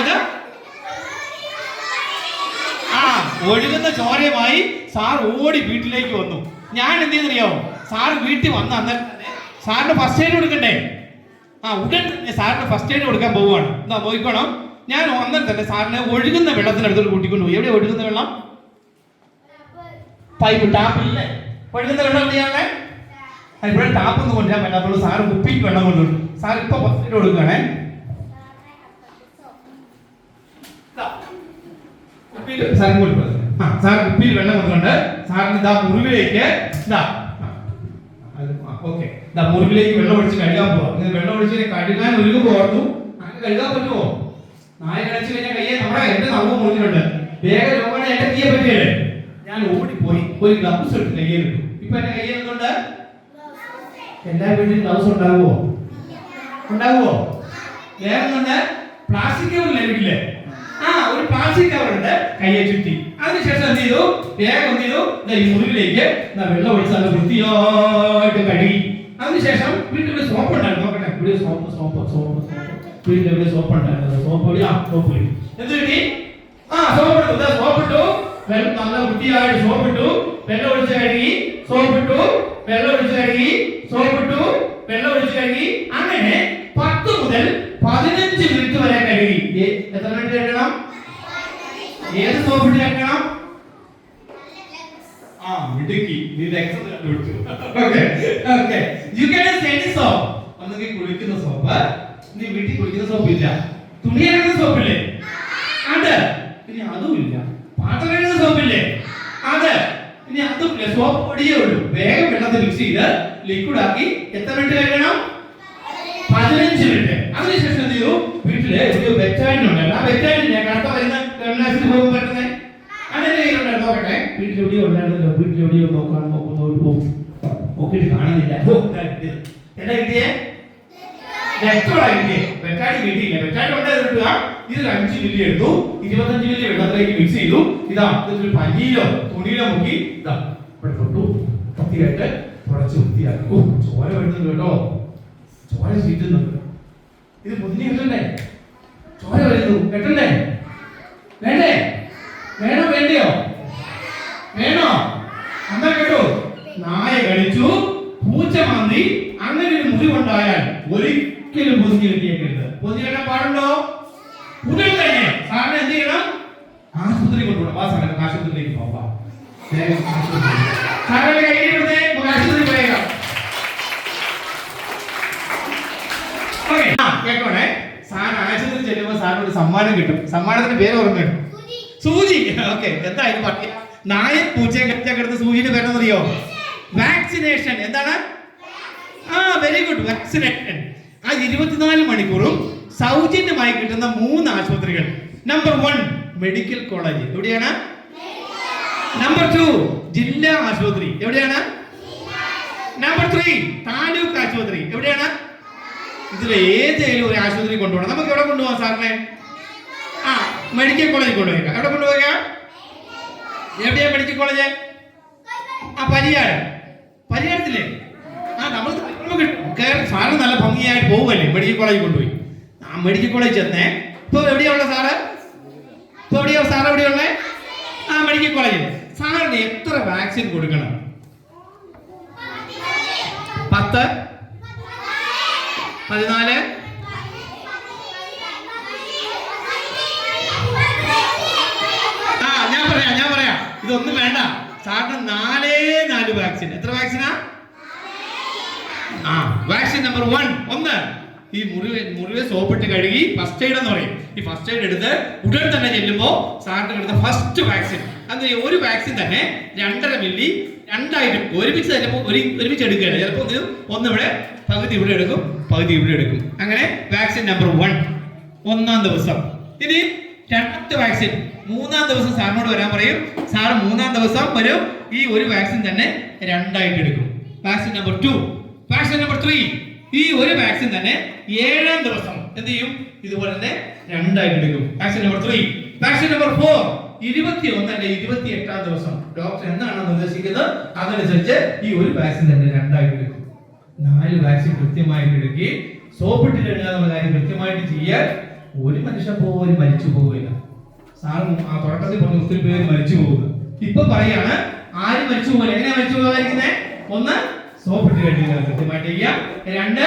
ഇതാ ഒഴുകുന്ന ചോരയുമായി സാർ ഓടി വീട്ടിലേക്ക് വന്നു. ഞാൻ എന്ത് ചെയ്തെന്നറിയാമോ? സാർ വീട്ടിൽ വന്ന് അന്നേരം തന്നെ സാറിന് ഫസ്റ്റ് എയ്ഡ് കൊടുക്കണ്ടേ? ഉടൻ തന്നെ സാറിന് ഫസ്റ്റ് എയ്ഡ് കൊടുക്കാൻ പോവുകയാണ്. എന്താ നോക്കണം? ഞാൻ അന്നേരം തന്നെ സാറിനെ ഒഴുകുന്ന വെള്ളത്തിനടുത്തോട്ട് കൂട്ടിക്കൊണ്ട് പോയി. എവിടെ ഒഴുകുന്ന വെള്ളം? പൈപ്പ്, ടാപ്പില്ലേ? ഒഴുകുന്ന വെള്ളം എവിടെയാണേ? ഇവിടെ ടാപ്പൊന്നും കൊണ്ടുവരാൻ പറ്റാത്തുള്ളൂ. സാറ് കുപ്പിയിൽ വെള്ളം കൊണ്ടുവരും. സാർ ഇപ്പൊ ഫസ്റ്റ് എയ്ഡ് കൊടുക്കുകയാണേ. സാർ കുപ്പിയിൽ വെള്ളം കൊണ്ടുണ്ട്. സാറിന് ഇതാ മുറിവിലേക്ക് മുറിവിലേക്ക് വെള്ളം ഒഴിച്ച് കഴുകാൻ പോവാ. വെള്ളം ഒഴിച്ച് കഴുകാൻ ഒഴുകുമ്പോ ഓർത്തു, അങ്ങനെ കഴുകാൻ പറ്റുമോ? നായ കടിച്ചു കഴിഞ്ഞാൽ കയ്യെ നമ്മുടെ എന്റെ നവം മുറിഞ്ഞിട്ടുണ്ട്. വേഗം രോഗം എന്റെ കയ്യെ പറ്റിയല്ലേ? ഞാൻ ഓടിപ്പോയി ഒരു ഗ്ലൗസ് എടുത്ത് കയ്യിലിട്ടു. ഇപ്പൊ എന്റെ കയ്യിൽ എന്തുണ്ട്? എല്ലാ വീട്ടിലും ഗ്ലൗസ് ഉണ്ടാവുമോ? വേറെ പ്ലാസ്റ്റിക് കവറില്ലേ വീട്ടില്? ഒരു പ്ലാസ്റ്റിക് കവറുണ്ട്, കയ്യെ ചുറ്റി. അതിനുശേഷം എന്ത് ചെയ്തു? വേഗം എന്ത് ചെയ്തു? ഈ മുറിവിലേക്ക് വെള്ളം ഒഴിച്ച് നല്ല വൃത്തിയായിട്ട് കഴുകി. അതിനുശേഷം വീട്ടിൽ സോപ്പ് ഉണ്ടായിരുന്നു. നോക്കട്ടെ, ഇവിടെ വീട്ടിൽ എവിടെ സോപ്പ് ഉണ്ടായിരുന്നത്? സോപ്പ് എന്ത് കിട്ടി? സോപ്പിട്ടു. നല്ല വൃത്തിയായിട്ട് സോപ്പിട്ടു. വെള്ളം ഒഴിച്ച് കഴുകി. സോപ്പിട്ടു. വെള്ളം ഒഴിച്ച് കഴുകി. സോപ്പിട്ടു. വെള്ളം ഒഴിച്ച് കഴുകി. അങ്ങനെ 10 മുതൽ 15 മിനിറ്റ് വരെ കഴുകി. എത്ര മിനിറ്റ് കഴുകണം? ഏത് സോപ്പിട്ട് കഴുകണം? മിടുക്കി. You can use any soap. ആശുപത്രി കുളിക്കുന്ന സോപ്പ്, ഇനി വീട്ടിൽ കുളിക്കുന്ന സോപ്പ് ഇല്ല. തുണി കഴുകുന്ന സോപ്പില്ലേ അത്, ഇനി അതും ഇല്ല. പാത്രം കഴുകുന്ന സോപ്പില്ലേ അത്, ഇനി അതും ഇല്ല. സോപ്പ് പൊടിയേ ഉള്ളൂ. വേഗം വെള്ളത്തിൽ മിക്സ് ചെയ്ത് ലിക്വിഡ് ആക്കി എത്ര മിനിറ്റ് കഴുകണം? 15 മിനിറ്റ്. അതിനുശേഷം എന്ത് ചെയ്തു? വീട്ടില് ഒരു ബെറ്റാഡിൻ ഉണ്ടായിരുന്നു. ആ ബെറ്റാഡിനെ കടത്ത വരുന്ന ഗവൺമെന്റ് പോകുമ്പോൾ പറ്റുന്നത് അതിന്റെ കയ്യിലുണ്ടായിരുന്നു. നോക്കട്ടെ, വീട്ടിലെവിടെയോ ഉണ്ടായിരുന്നല്ലോ. വീട്ടിലെവിടെയോ നോക്കിയിട്ട് കാണുന്നില്ല. എന്താ കിട്ടിയേ? ബെറ്റാഡി കിട്ടിയില്ല. ബെറ്റാഡി ഉണ്ടായിരുന്നില്ല. ഇതിൽ 5 മില്ലി എടുത്തു, 25 മില്ലി വെള്ളത്തിലേക്ക് മിക്സ് ചെയ്തു. ഇതാ ഇതൊരു പഞ്ഞിയിലോ തുണിയിലോ മുക്കി ഇതാ ഇവിടെ തൊട്ടു, വൃത്തിയായിട്ട് തുടച്ച് വൃത്തിയാക്കി. ചോര വരുന്നുണ്ട് കേട്ടോ, ചോര ചീറ്റുന്നുണ്ട്. ഇത് പൊതിഞ്ഞ് കിട്ടണ്ടേ? ചോര വരുന്നു, കെട്ടണ്ടേ? വേണ്ടേ? വേണോ വേണ്ടയോ? വേണോ? എന്താ കേട്ടോ? നായ കടിച്ചു, പൂച്ച മാന്തി, അങ്ങനെ ഒരു മുറിവുണ്ടായാൽ ഒരിക്കലും പൊതിഞ്ഞ് കെട്ടിയേക്കരുത്. പൊതിഞ്ഞ് കെട്ടാൻ പാടുണ്ടോ? ഉടൻ തന്നെ സാറിന് എന്ത് ചെയ്യണം? ആശുപത്രി കൊണ്ടുപോകണം. ആ സാറിന് ആശുപത്രിയിലേക്ക് പോവാം. സാറിന്റെ കയ്യിൽ ആശുപത്രി പോയേക്കാം. കേട്ടോണേ, സാർ ആശുപത്രി ചെല്ലുമ്പോൾ സാറിന് ഒരു സമ്മാനം കിട്ടും. സമ്മാനത്തിന്റെ പേര് ഓർമ്മയുണ്ട്? സൂചി. ഓക്കെ, എന്താ ഇത് പറയാ? നായ പൂച്ചയെ കടിച്ചെടുത്ത് സൂചിയുടെ പേരെന്നറിയോ? വാക്സിനേഷൻ. എന്താണ്? Very good, vaccination. ആ 24 മണിക്കൂറും സൗജന്യമായി കിട്ടുന്ന 3 ആശുപത്രികൾ. നമ്പർ 1 മെഡിക്കൽ കോളേജ്, എവിടെയാണ്? നമ്പർ 2 ജില്ലാ ആശുപത്രി, എവിടെയാണ്? നമ്പർ 3 താലൂക്ക് ആശുപത്രി, എവിടെയാണ്? ഇതിൽ ഏതെങ്കിലും ഒരു ആശുപത്രി കൊണ്ടുപോകണം. നമുക്ക് എവിടെ കൊണ്ടുപോകാം സാറിനെ? മെഡിക്കൽ കോളേജ് കൊണ്ടുപോയേക്കാം. എവിടെ കൊണ്ടുപോകാം? എവിടെയാ മെഡിക്കൽ കോളേജ്? പരിയാരം. പരിയാരത്തില്ലേ? നമ്മൾ സാറ് നല്ല ഭംഗിയായിട്ട് പോവുമല്ലേ മെഡിക്കൽ കോളേജ് കൊണ്ടുപോയി. മെഡിക്കൽ കോളേജ് ചെന്നേ. ഇപ്പൊ എവിടെയുള്ള സാറ്? ഇപ്പൊ എവിടെയോ സാർ? എവിടെയുള്ള മെഡിക്കൽ കോളേജിൽ സാറിന് എത്ര വാക്സിൻ കൊടുക്കണം? 10, 14, ഞാൻ പറയാം. ഇതൊന്നും വേണ്ട. സാറിന് 4 വാക്സിൻ. എത്ര വാക്സിനാ? വാക്സിൻ നമ്പർ 1 ഈ മുറിവ് സോപ്പിട്ട് കഴുകി ഫസ്റ്റ് എയ്ഡ് എന്ന് പറയും. ഈ ഫസ്റ്റ് എയ്ഡ് എടുത്ത് ഉടൻ തന്നെ ചെല്ലുമ്പോ സാറിന് എടുത്ത ഫസ്റ്റ് വാക്സിൻ. അത് ഒരു വാക്സിൻ തന്നെ 2.5 മില്ലി 2 ഒരുമിച്ച് തന്നെ ഒരുമിച്ച് എടുക്കുകയാണ്. ചിലപ്പോൾ ഒന്ന് ഇവിടെ പകുതി ഇവിടെ എടുക്കും, പകുതി ഇവിടെ എടുക്കും. അങ്ങനെ വാക്സിൻ നമ്പർ 1 1-ാം ദിവസം. ഇനി 2ാമത്തെ വാക്സിൻ 3-ാം ദിവസം സാറിനോട് വരാൻ പറയും. സാർ 3-ാം ദിവസം വരും. ഈ ഒരു വാക്സിൻ തന്നെ 2 എടുക്കും. Vaccine number 2. വാക്സിൻ നമ്പർ 3 ഈ ഒരു വാക്സിൻ തന്നെ 7-ാം ദിവസം എന്ത് ചെയ്യും? ഇതുപോലെ തന്നെ 2 എടുക്കും. Vaccine number 3. വാക്സിൻ നമ്പർ 4 21 അല്ലെ 28-ാം ദിവസം ഡോക്ടർ എന്താണ് നിർദ്ദേശിക്കുന്നത് അതനുസരിച്ച് ഈ ഒരു വാക്സിൻ തന്നെ 2 എടുക്കും. 4 വാക്സിൻ കൃത്യമായിട്ട് എടുക്കുകയും സോപ്പിട്ട് കഴുകുക എന്നുള്ള കാര്യം കൃത്യമായിട്ട് ചെയ്യാൻ ഒരു മനുഷ്യൻ പോലും മരിച്ചു പോവുകയില്ല. സാറ് ആ തുടക്കത്തിൽ പറഞ്ഞ ഒത്തിരി പേര് മരിച്ചു പോകുന്നു. ഇപ്പൊ പറയാണ് ആരും മരിച്ചു പോകില്ല. എങ്ങനെയാ മരിച്ചു പോകാതിരിക്കുന്നത്? 1 സോപ്പിട്ട് കഴുകുക കൃത്യമായിട്ട് ചെയ്യുക, 2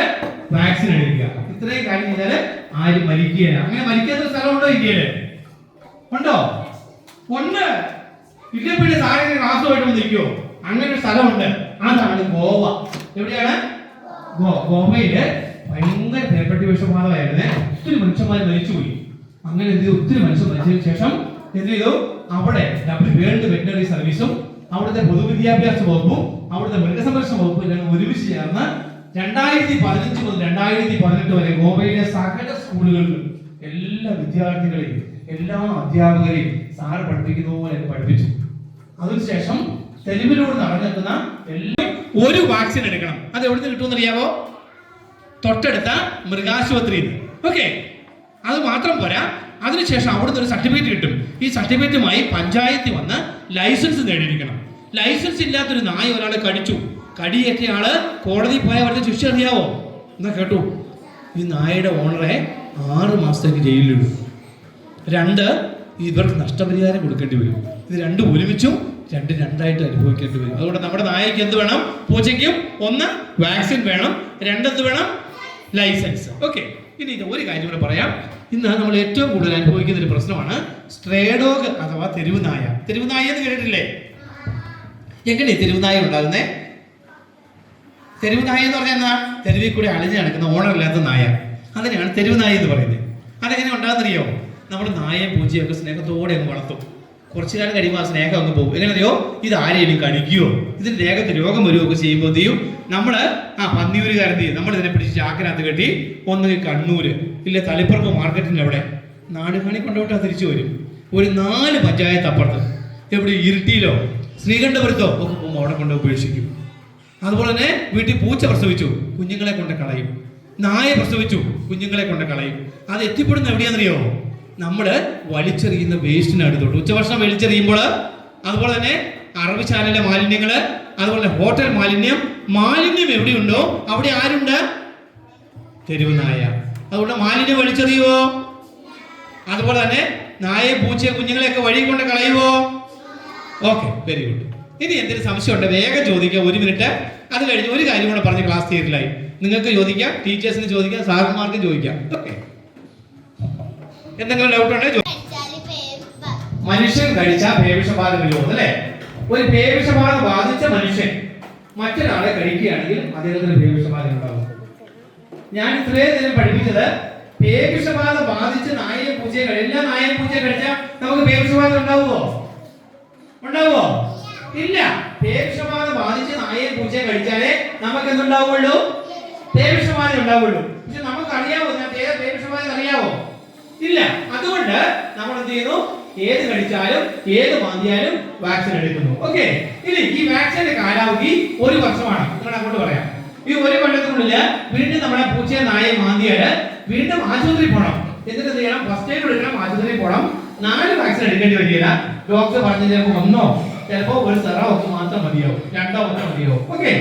വാക്സിൻ എടുക്കുക. ഇത്രയും കാര്യം ചെയ്താല് ആരും മരിക്കുകയില്ല. അങ്ങനെ മരിക്കാത്ത സ്ഥലമുണ്ടോ ഇന്ത്യയില്? ഉണ്ടോ? ഉണ്ട്. ഇല്ല പിന്നെ സാറിന് ക്ലാസ്സുമായിട്ട് നിൽക്കുമോ? അങ്ങനെ ഒരു സ്ഥലമുണ്ട്. അതാണ് ഗോവ. എവിടെയാണ്? ഗോവയില് ഭയങ്കര പേപ്പട്ടി വിഷബാധമായിരുന്നേ. ഒത്തിരി മനുഷ്യന്മാർ മരിച്ചുപോയി. അങ്ങനെ എന്ത് ചെയ്തു? ഒത്തിരി മനുഷ്യർ മരിച്ചതിന് ശേഷം എന്ത് ചെയ്തു? അവിടെ വേൾഡ് വെറ്ററിനറി സർവീസും അവിടുത്തെ പൊതുവിദ്യാഭ്യാസ വകുപ്പും അവിടുത്തെ മൃഗസംരക്ഷണ വകുപ്പും എല്ലാം ഒരുമിച്ച് ചേർന്ന് 2015 മുതൽ 2018 വരെ ഗോവയിലെ സകല സ്കൂളുകളിലും എല്ലാ വിദ്യാർത്ഥികളെയും എല്ലാ അധ്യാപകരെയും സാറ് പഠിപ്പിക്കുന്ന പോലെ പഠിപ്പിച്ചു. അതിനുശേഷം തെരുവിലൂടെ നടന്നെത്തുന്ന എല്ലാം ഒരു വാക്സിൻ എടുക്കണം. അത് എവിടുന്ന് കിട്ടുമെന്ന് അറിയാവോ? തൊട്ടടുത്ത മൃഗാശുപത്രിയിൽ. ഓക്കെ, അത് മാത്രം പോരാ. അതിനുശേഷം അവിടുന്ന് ഒരു സർട്ടിഫിക്കറ്റ് കിട്ടും. ഈ സർട്ടിഫിക്കറ്റുമായി പഞ്ചായത്തിൽ വന്ന് ലൈസൻസ് നേടിയിരിക്കണം. ലൈസൻസ് ഇല്ലാത്തൊരു നായ ഒരാളെ കടിച്ചു, കടിയേറ്റ ആള് കോടതിയിൽ പോയാൽ അവരുടെ ശിക്ഷ അറിയാവോ? എന്നാ കേട്ടു, ഈ നായയുടെ ഓണറെ 6 മാസത്തേക്ക് ജയിലിലിടും. 2 ഇവർക്ക് നഷ്ടപരിഹാരം കൊടുക്കേണ്ടി വരും. ഇത് 2 ഒരുമിച്ചും 2 അനുഭവിക്കേണ്ടി വരും. അതുകൊണ്ട് നമ്മുടെ നായയ്ക്ക് എന്ത് വേണം? പൂച്ചയ്ക്കും 1 വാക്സിൻ വേണം, 2 എന്ത് വേണം? ലൈസൻസ്. ഓക്കെ, ഇനി ഇത് ഒരു കാര്യം കൂടെ പറയാം. ഇന്ന് നമ്മൾ ഏറ്റവും കൂടുതൽ അനുഭവിക്കുന്ന ഒരു പ്രശ്നമാണ് സ്ട്രേ ഡോഗ് അഥവാ തെരുവ് നായ. തെരുവ് നായ എന്ന് കേട്ടിട്ടില്ലേ? എങ്ങനെ തെരുവ് നായ ഉണ്ടാകുന്നേ? തെരുവ് നായ എന്ന് പറഞ്ഞാൽ എന്താ? തെരുവിൽ കൂടി അലഞ്ഞു നടക്കുന്ന ഓണറില്ലാത്ത നായ, അതിനെയാണ് തെരുവ് നായ എന്ന് പറയുന്നത്. അതെങ്ങനെ ഉണ്ടാകുന്നറിയോ? നമ്മൾ നായയും പൂച്ചയൊക്കെ സ്നേഹത്തോടെ അങ്ങ് വളർത്തും. കുറച്ചു കാലം കഴിയുമ്പോൾ ആ സ്നേഹം അങ്ങ് പോകും. എങ്ങനെയോ ഇത് ആരെയും കടിക്കുകയോ ഇതിന് ദേഹത്ത് രോഗം വരുകയൊക്കെ ചെയ്യുമ്പോൾ ചെയ്യും നമ്മൾ പന്നിയൂരുകാരൻ ചെയ്യും, നമ്മൾ ഇതിനെ പിടിച്ച് ചാക്കിനകത്ത് കെട്ടി ഒന്നുകിൽ കണ്ണൂര് ഇല്ല തളിപ്പറമ്പ് മാർക്കറ്റിൻ്റെ അവിടെ നാട് കാണി കൊണ്ടുപോയിട്ടാ തിരിച്ചു വരും. ഒരു 4 പഞ്ചായത്ത് അപ്പുറത്ത് എവിടെ ഇരിട്ടിയിലോ ശ്രീകണ്ഠപുരത്തോ ഒക്കെ പോകുമ്പോൾ അവിടെ കൊണ്ട് ഉപേക്ഷിക്കും. അതുപോലെ തന്നെ വീട്ടിൽ പൂച്ച പ്രസവിച്ചു, കുഞ്ഞുങ്ങളെ കൊണ്ട് കളയും. നായ പ്രസവിച്ചു, കുഞ്ഞുങ്ങളെ കൊണ്ട് കളയും. അത് എത്തിപ്പെടുന്ന എവിടെയാണെന്നറിയോ? നമ്മൾ വലിച്ചെറിയുന്ന വേസ്റ്റിനടുത്തോട്ട്. ഉച്ചഭക്ഷണം വലിച്ചെറിയുമ്പോൾ, അതുപോലെ തന്നെ അറബിശാലയിലെ മാലിന്യങ്ങള്, അതുപോലെ ഹോട്ടൽ മാലിന്യം എവിടെയുണ്ടോ അവിടെ ആരുണ്ട്? തെരുവ് നായ. അതുകൊണ്ട് മാലിന്യം വലിച്ചെറിയുവോ? അതുപോലെ തന്നെ നായെ പൂച്ചയെ കുഞ്ഞുങ്ങളെയൊക്കെ വഴി കൊണ്ട് കളയുവോ? Okay, very good. ഇനി എന്തെങ്കിലും സംശയമുണ്ട് വേഗം ചോദിക്കാം, 1 മിനിറ്റ്. അത് കഴിഞ്ഞ് ഒരു കാര്യം കൂടെ പറഞ്ഞ് ക്ലാസ് തീരില്ലായി. നിങ്ങൾക്ക് ചോദിക്കാം, ടീച്ചേഴ്സിന് ചോദിക്കാം, സാറന്മാർക്കും ചോദിക്കാം. ഓക്കെ, എന്തെങ്കിലും ഡൗട്ട് ഉണ്ടെങ്കിൽ മനുഷ്യൻ കഴിച്ചാൽ പേവിഷബാധ വരുമോ അല്ലേ? ഒരു പേവിഷബാധ ബാധിച്ച മനുഷ്യൻ മറ്റൊരാളെ കഴിക്കുകയാണെങ്കിൽ അദ്ദേഹത്തിന് പേവിഷബാധ ഉണ്ടാവും. ഞാൻ ഇത്രയും നേരം പഠിപ്പിച്ചത് പേവിഷബാധ ബാധിച്ച് നായയെ പൂച്ചയെ എല്ലാ നായയെ പൂച്ചയെ കഴിച്ചാൽ നമുക്ക് പേവിഷബാധ ഉണ്ടാവുമോ? ഇല്ല. പേവിഷബാധ ബാധിച്ച് നായയെ പൂച്ചയെ കഴിച്ചാലേ നമുക്ക് എന്തുണ്ടാവുള്ളൂ? പേവിഷബാധ ഉണ്ടാവുള്ളൂ. പക്ഷെ നമുക്കറിയാവോ പേവിഷബാധ അറിയാവോ? ഇല്ല. അതുകൊണ്ട് നമ്മൾ എന്ത് ചെയ്യുന്നു? ഏത് കഴിച്ചാലും ഏത് മാന്തിയാലും വാക്സിൻ എടുക്കുന്നു. ഓക്കെ, ഇനി ഈ വാക്സിന്റെ കാലാവധി 1 വർഷമാണ്. നിങ്ങൾ അങ്ങോട്ട് പറയാം. ഈ 1 കൊല്ലത്തിനുള്ളിൽ വീണ്ടും നമ്മളെ പൂച്ചയെ നായയെ മാന്തിയാല് വീണ്ടും ആശുപത്രി പോകണം. എന്നിട്ട് എന്ത് ചെയ്യണം? ഫസ്റ്റ് എയ്ഡ് എടുക്കണം, ആശുപത്രി പോകണം. 4 വാക്സിൻ എടുക്കേണ്ടി വരികയില്ല. ഡോക്ടർ പറഞ്ഞ ചിലപ്പോൾ 1 ചിലപ്പോൾ 1 സെറോ മാത്രം മതിയാവും, 2 മാത്രം മതിയാവും. ഓക്കെ,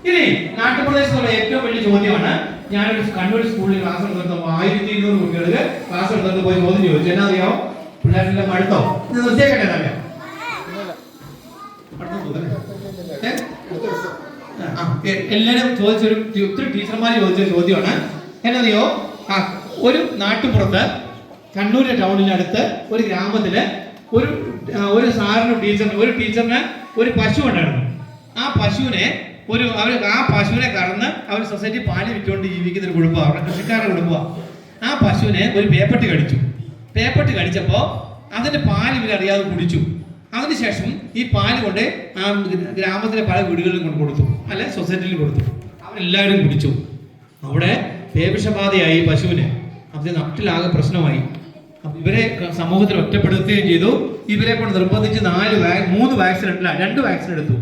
ഇനി നാട്ടുപ്രദേശത്തുള്ള ഏറ്റവും വലിയ ചോദ്യമാണ്. ഞാനൊരു കണ്ണൂർ സ്കൂളിൽ ക്ലാസ് എടുത്തപ്പോൾ 1200 കുട്ടികൾക്ക് ക്ലാസ് എടുത്തിട്ട് പോയി ചോദ്യം ചോദിച്ചു. എന്നാ അറിയാമോ? പിള്ളേരെല്ലാം അടുത്തോ ഇത് നിർത്തിയേക്കട്ടെ എന്നറിയാം. എല്ലാവരും ചോദിച്ചൊരു ഒത്തിരി ടീച്ചർമാർ ചോദിച്ചൊരു ചോദ്യമാണ്. എന്നറിയോ? ഒരു നാട്ടുപുറത്ത് കണ്ണൂർ ടൗണിനടുത്ത് ഒരു ഗ്രാമത്തില് ഒരു സാറിന് ടീച്ചറിന് ഒരു പശു ഉണ്ടായിരുന്നു. ആ പശുവിനെ കറന്ന് അവർ സൊസൈറ്റി പാല് വിറ്റുകൊണ്ട് ജീവിക്കുന്ന ഒരു കുടുംബമാണ്, അവരുടെ കൃഷിക്കാരുടെ കുടുംബമാണ്. ആ പശുവിനെ ഒരു പേപ്പട്ടി കടിച്ചപ്പോൾ അതിന്റെ പാല് ഇവരറിയാതെ കുടിച്ചു. അതിനുശേഷം ഈ പാല് കൊണ്ട് ആ ഗ്രാമത്തിലെ പല വീടുകളിലും കൊണ്ട് കൊടുത്തു, അല്ലെ സൊസൈറ്റിയിൽ കൊടുത്തു. അവരെല്ലാവരും കുടിച്ചു. അവിടെ പേവിഷബാധയായി പശുവിന്. അതിന് നാട്ടിലാകെ പ്രശ്നമായി. ഇവരെ സമൂഹത്തിൽ ഒറ്റപ്പെടുത്തുകയും ചെയ്തു. ഇവരെ കൊണ്ട് നിർബന്ധിച്ച് 3 വാക്സിൻ എടുത്തില്ല, 2 വാക്സിൻ എടുത്തു.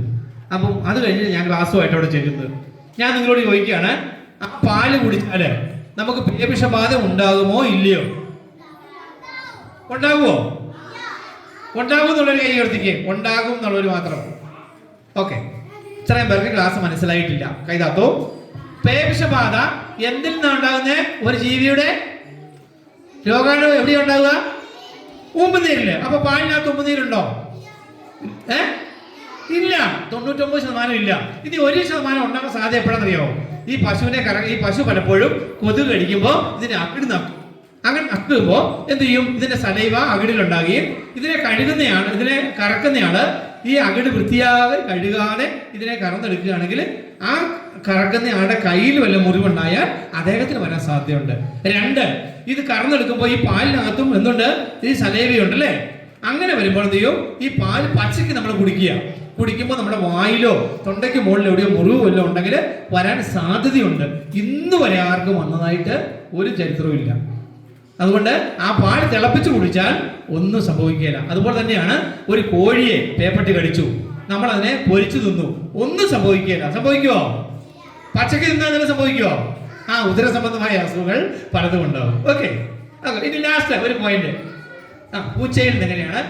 അപ്പം അത് കഴിഞ്ഞ് ഞാൻ ക്ലാസ്സുമായിട്ട് അവിടെ ചെല്ലുന്നത്. ഞാൻ നിങ്ങളോട് ചോദിക്കുകയാണ്, ആ പാല് കുടിച്ചാല് നമുക്ക് പേവിഷബാധ ഉണ്ടാകുമോ ഇല്ലയോ? ഉണ്ടാകുമോ എന്നുള്ളൊരു കൈ ഉയർത്തിക്കേ. ഉണ്ടാകും എന്നുള്ളൊരു മാത്രം. ഓക്കെ, ഇത്രയും പേർക്ക് ക്ലാസ് മനസ്സിലായിട്ടില്ല. കൈതാത്തോ. പേവിഷബാധ എന്തിൽ നിന്നാണ് ഉണ്ടാകുന്നത്? ഒരു ജീവിയുടെ രോഗാണു എവിടെയാ ഉണ്ടാവുക? ഉമ്പുനീരില്. അപ്പൊ പാലിനകത്ത് ഉമ്പുനീരുണ്ടോ? ഇല്ല, 99% ഇല്ല. ഇനി 1% ഉണ്ടാകാൻ സാധ്യത എപ്പോഴാണെന്നറിയോ? ഈ പശു പലപ്പോഴും കൊതുക് കടിക്കുമ്പോൾ ഇതിനെ അകിട് നക്കും. അങ്ങനെ നക്കുമ്പോൾ എന്ത് ചെയ്യും? ഇതിന്റെ സലൈവ അകിടിലുണ്ടാകുകയും ഇതിനെ കറക്കുന്നയാള് ഈ അകിട് വൃത്തിയാകെ കഴുകാതെ ഇതിനെ കറന്നെടുക്കുകയാണെങ്കിൽ ആ കറക്കുന്നയാളുടെ കയ്യിൽ വല്ല മുറിവുണ്ടായാൽ അദ്ദേഹത്തിന് വരാൻ സാധ്യതയുണ്ട്. 2, ഇത് കറന്നെടുക്കുമ്പോൾ ഈ പാലിനകത്തും എന്തുണ്ട്? ഈ സലൈവയുണ്ട് അല്ലേ? അങ്ങനെ വരുമ്പോൾ എന്ത് ചെയ്യും? ഈ പാല് പച്ചയ്ക്ക് നമ്മൾ കുടിക്കുമ്പോൾ നമ്മുടെ വായിലോ തൊണ്ടയ്ക്ക് മുകളിൽ എവിടെയോ മുറിവ് വല്ലതും ഉണ്ടെങ്കിൽ വരാൻ സാധ്യതയുണ്ട്. ഇന്ന് വരെ ആർക്കും വന്നതായിട്ട് ഒരു ചരിത്രവും ഇല്ല. അതുകൊണ്ട് ആ പാല് തിളപ്പിച്ച് കുടിച്ചാൽ ഒന്നും സംഭവിക്കില്ല. അതുപോലെ തന്നെയാണ് ഒരു കോഴിയെ പേപ്പട്ടി കടിച്ചു, നമ്മൾ അതിനെ പൊരിച്ചു തിന്നു, ഒന്നും സംഭവിക്കില്ല. സംഭവിക്കുമോ? പച്ചക്ക് തിന്നാൽ സംഭവിക്കുമോ? ഉദര സംബന്ധമായ അസുഖങ്ങൾ പലതും ഉണ്ടാവും. ഓക്കെ, ഇനി ലാസ്റ്റ് ഒരു പോയിന്റ്. പൂച്ചയിൽ എങ്ങനെയാണ്?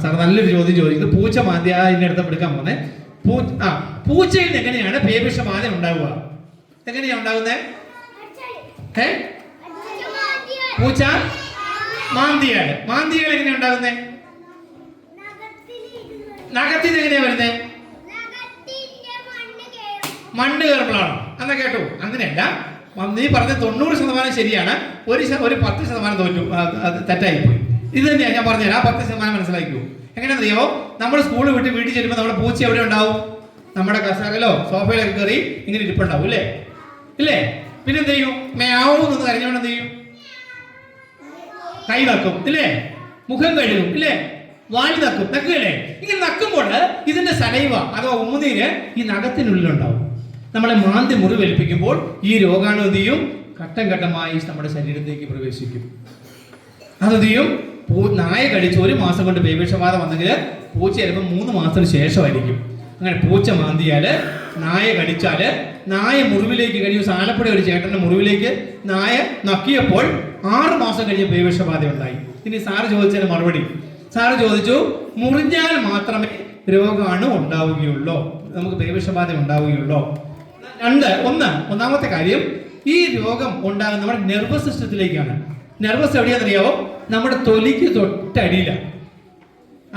സാർ നല്ലൊരു ചോദ്യം ചോദിക്കുന്നത്. പൂച്ച മാന്തി അതിന്റെ അടുത്ത് എടുക്കാൻ പോന്നെ. പൂച്ചയിൽ എങ്ങനെയാണ് പേവിഷബാധ ഉണ്ടാവുക? എങ്ങനെയാ ഉണ്ടാകുന്നത്? പൂച്ച മാന്തിയാൽ എങ്ങനെയാ ഉണ്ടാകുന്നത്? നഖത്തിൽ എങ്ങനെയാ വരുന്നത്? മണ്ണ് കയറുമ്പോഴാണോ? എന്നാ കേട്ടോ, അങ്ങനെയല്ല. നീ പറഞ്ഞ 90% ശരിയാണ്, ഒരു 10% തോറ്റു, അത് തെറ്റായിപ്പോയി. ഇത് തന്നെയാണ് ഞാൻ പറഞ്ഞുതരാം. 10% മനസ്സിലാക്കൂ. എങ്ങനെയാണെന്നറിയാമോ? നമ്മൾ സ്കൂൾ വിട്ട് വീട്ടിൽ ചെല്ലുമ്പോൾ നമ്മുടെ പൂച്ച എവിടെ ഉണ്ടാവും? നമ്മുടെ കസേരയിലോ സോഫയിലൊക്കെ കയറി ഇങ്ങനെ ഇരിപ്പുണ്ടാവും അല്ലേ? ഇല്ലേ? പിന്നെ എന്ത് ചെയ്യും? മേയാവൂന്ന് കരഞ്ഞോണ്ട് എന്ത് ചെയ്യും? കൈ നക്കും ഇല്ലേ? മുഖം കഴുകും ഇല്ലേ? വാല് നക്കും, നക്കുകയല്ലേ? ഇങ്ങനെ നക്കുമ്പോൾ ഇതിന്റെ സലൈവ അഥവാ ഉമ്മുനീര് ഈ നഖത്തിനുള്ളിലുണ്ടാവും. നമ്മളെ മാന്തി മുറിവേൽപ്പിക്കുമ്പോൾ ഈ രോഗാണു എന്ത് ചെയ്യും? ഘട്ടം ഘട്ടമായി നമ്മുടെ ശരീരത്തേക്ക് പ്രവേശിക്കും. അതെന്ത് ചെയ്യും? നായ കടിച്ച് 1 മാസം കൊണ്ട് പേവിഷബാധ വന്നെങ്കിൽ പൂച്ച ചിലപ്പോൾ 3 മാസത്തിന് ശേഷമായിരിക്കും. അങ്ങനെ പൂച്ച മാന്തിയാല്, നായ കടിച്ചാല്, നായ മുറിവിലേക്ക് കഴിഞ്ഞു. ആലപ്പുഴ ഒരു ചേട്ടന്റെ മുറിവിലേക്ക് നായ നക്കിയപ്പോൾ 6 മാസം കഴിഞ്ഞ് പേവിഷബാധ ഉണ്ടായി. ഇനി സാറ് ചോദിച്ചതിന് മറുപടി, സാറ് ചോദിച്ചു മുറിഞ്ഞാൽ മാത്രമേ രോഗാണു ഉണ്ടാവുകയുള്ളൂ, നമുക്ക് പേവിഷബാധ ഉണ്ടാവുകയുള്ളൂ. ഒന്നാമത്തെ കാര്യം, ഈ രോഗം ഉണ്ടാകുന്ന നമ്മുടെ നെർവസ് സിസ്റ്റത്തിലേക്കാണ്. നെർവസ് എവിടെയാണെന്നറിയാവോ? നമ്മുടെ തൊലിക്ക് തൊട്ടടിയിലാണ്.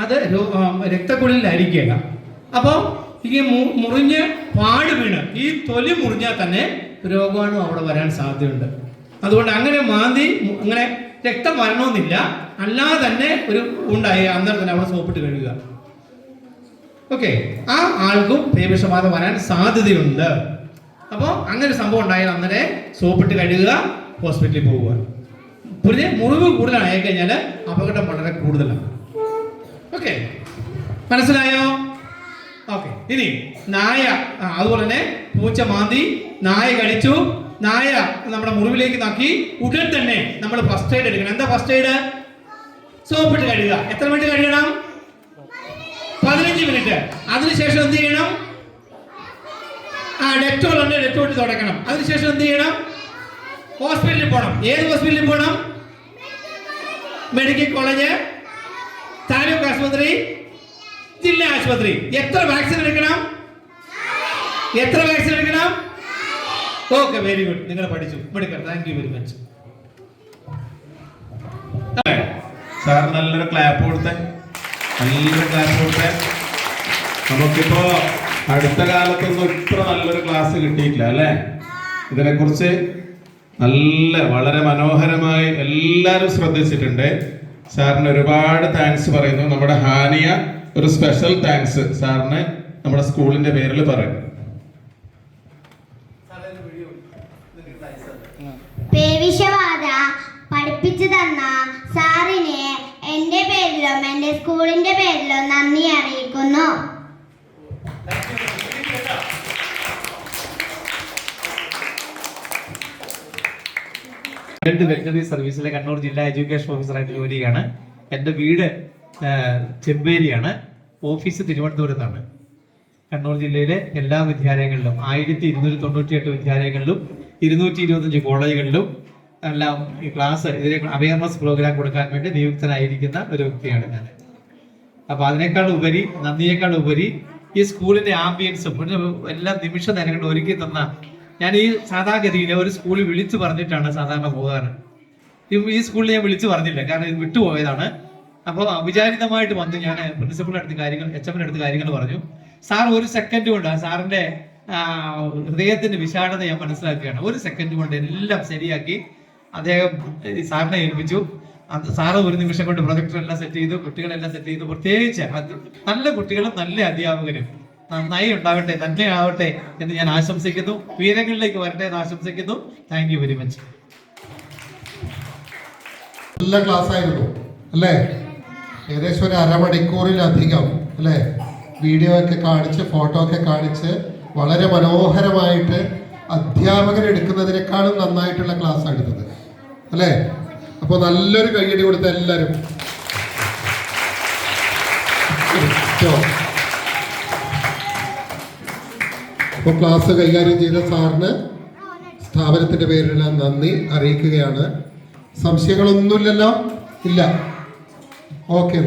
അത് രക്തക്കുഴലിലായിരിക്കുകയില്ല. അപ്പോൾ ഈ മുറിഞ്ഞ് പാട് വീണ് ഈ തൊലി മുറിഞ്ഞാൽ തന്നെ രോഗാണു അവിടെ വരാൻ സാധ്യതയുണ്ട്. അതുകൊണ്ട് അങ്ങനെ മാന്തി അങ്ങനെ രക്തം വരണമെന്നില്ല, അല്ലാതെ തന്നെ ഒരു ഉണ്ടായി അന്നേരം തന്നെ അവിടെ സോപ്പിട്ട് കഴുകുക. ഓക്കെ, ആ ആൾക്കും പേവിഷബാധ വരാൻ സാധ്യതയുണ്ട്. അപ്പോൾ അങ്ങനെ സംഭവം ഉണ്ടായാൽ അന്നേരം സോപ്പിട്ട് കഴുകുക, ഹോസ്പിറ്റലിൽ പോവുക. പിന്നെ മുറിവ് കൂടുതലായി കഴിഞ്ഞാൽ അപകടം വളരെ കൂടുതലാണ്. ഓക്കെ, മനസ്സിലായോ? ഓക്കെ, ഇനി നായ, അതുപോലെ തന്നെ പൂച്ച മാന്തി, നായ കടിച്ചു, നായ നമ്മുടെ മുറിവിലേക്ക് നക്കി, ഉടൻ തന്നെ നമ്മൾ ഫസ്റ്റ് എയ്ഡ് എടുക്കണം. എന്താ ഫസ്റ്റ് എയ്ഡ്? സോപ്പിട്ട് കഴുകുക. എത്ര മിനിറ്റ് കഴിയണം? 15 മിനിറ്റ്. അതിനുശേഷം എന്ത് ചെയ്യണം? ഡെറ്റോൾ ഉണ്ട്, ഡെറ്റോൾ തുടക്കണം. അതിനുശേഷം എന്ത് ചെയ്യണം? ഹോസ്പിറ്റലിൽ പോകണം. ഏത് ഹോസ്പിറ്റലിൽ പോകണം? മെഡിക്കൽ കോളേജ്, താലൂക്ക് ആശുപത്രി, ജില്ലാ ആശുപത്രി. എത്ര വാക്സിൻ എടുക്കണം? ഓക്കെ, വെരി ഗുഡ്, നിങ്ങൾ പഠിച്ചു. Medical, thank you very much. Sir നല്ലൊരു ക്ലാപ്പ് കൊടുത്തേ. നമുക്കിപ്പോ അടുത്ത കാലത്തൊന്നും ഇത്ര നല്ലൊരു ക്ലാസ് കിട്ടിയിട്ടില്ല അല്ലേ? ഇതിനെക്കുറിച്ച് വളരെ മനോഹരമായി എല്ലാവരും ശ്രദ്ധിച്ചിട്ടുണ്ട്. സാറിന് ഒരുപാട് താങ്ക്സ് പറയുന്നു. നമ്മുടെ ഹാനിയ ഒരു സ്പെഷ്യൽ താങ്ക്സ് സാറിന് നമ്മുടെ സ്കൂളിന്റെ പേരിൽ പറയും. പേവിഷബാധ പഠിപ്പിച്ചു തന്ന സാറിനെ എന്റെ പേരിലും എന്റെ സ്കൂളിന്റെ പേരിലും നന്ദി അറിയിക്കുന്നു. വെറ്ററിനറി സർവീസിലെ കണ്ണൂർ ജില്ലാ എഡ്യൂക്കേഷൻ ഓഫീസറായിട്ട് ജോലി ചെയ്യാണ്. എൻ്റെ വീട് ചെമ്പേരിയാണ്, ഓഫീസ് തിരുവനന്തപുരത്താണ്. കണ്ണൂർ ജില്ലയിലെ എല്ലാ വിദ്യാലയങ്ങളിലും 1298 വിദ്യാലയങ്ങളിലും 225 കോളേജുകളിലും എല്ലാം ഈ ക്ലാസ് ഇതിനെ അവയർനെസ് പ്രോഗ്രാം കൊടുക്കാൻ വേണ്ടി നിയുക്തനായിരിക്കുന്ന ഒരു വ്യക്തിയാണ് ഞാൻ. അപ്പൊ നന്ദിയേക്കാൾ ഉപരി ഈ സ്കൂളിന്റെ ആംബിയൻസും എല്ലാ നിമിഷ നേരങ്ങളും ഒരുക്കി തന്ന, ഞാൻ ഈ സാധാഗതിയിൽ ഒരു സ്കൂളിൽ വിളിച്ചു പറഞ്ഞിട്ടാണ് സാധാരണ പോകാറ്. ഈ സ്കൂളിൽ ഞാൻ വിളിച്ചു പറഞ്ഞില്ല, കാരണം ഇത് വിട്ടുപോയതാണ്. അപ്പോൾ അവിചാരിതമായിട്ട് വന്ന് ഞാൻ പ്രിൻസിപ്പളിന്റെ അടുത്ത് കാര്യങ്ങൾ, HMന്റെ അടുത്ത് കാര്യങ്ങൾ പറഞ്ഞു. സാർ 1 സെക്കൻഡ് കൊണ്ട് സാറിന്റെ ഹൃദയത്തിന്റെ വിശാലത ഞാൻ മനസ്സിലാക്കുകയാണ്. 1 സെക്കൻഡ് കൊണ്ട് എല്ലാം ശരിയാക്കി അദ്ദേഹം സാറിനെ ഏൽപ്പിച്ചു. സാറ് 1 നിമിഷം കൊണ്ട് പ്രൊജക്ടർ എല്ലാം സെറ്റ് ചെയ്തു, കുട്ടികളെല്ലാം സെറ്റ് ചെയ്തു. പ്രത്യേകിച്ച് നല്ല കുട്ടികളും നല്ല അധ്യാപകരും നന്നായി ഉണ്ടാവട്ടെ, തന്നെ ആവട്ടെ എന്ന് ഞാൻ ആശംസിക്കുന്നു. ഉയരങ്ങളിലേക്ക് വരട്ടെ എന്ന് ആശംസിക്കുന്നു. Thank you very much. നല്ല ക്ലാസ് ആയിരുന്നു അല്ലേ? ഏകദേശം ഒരു അരമണിക്കൂറിലധികം അല്ലേ? വീഡിയോ ഒക്കെ കാണിച്ച്, ഫോട്ടോ ഒക്കെ കാണിച്ച് വളരെ മനോഹരമായിട്ട് അധ്യാപകരെടുക്കുന്നതിനേക്കാളും നന്നായിട്ടുള്ള ക്ലാസ് എടുത്തത് അല്ലേ? അപ്പോൾ നല്ലൊരു കയ്യടി കൊടുത്ത എല്ലാവരും. അപ്പോൾ ക്ലാസ് കൈകാര്യം ചെയ്ത സാറിന് സ്ഥാപനത്തിന്റെ പേരിലുള്ള നന്ദി അറിയിക്കുകയാണ്. സംശയങ്ങളൊന്നുമില്ലല്ലോ? ഇല്ല, ഓക്കെ.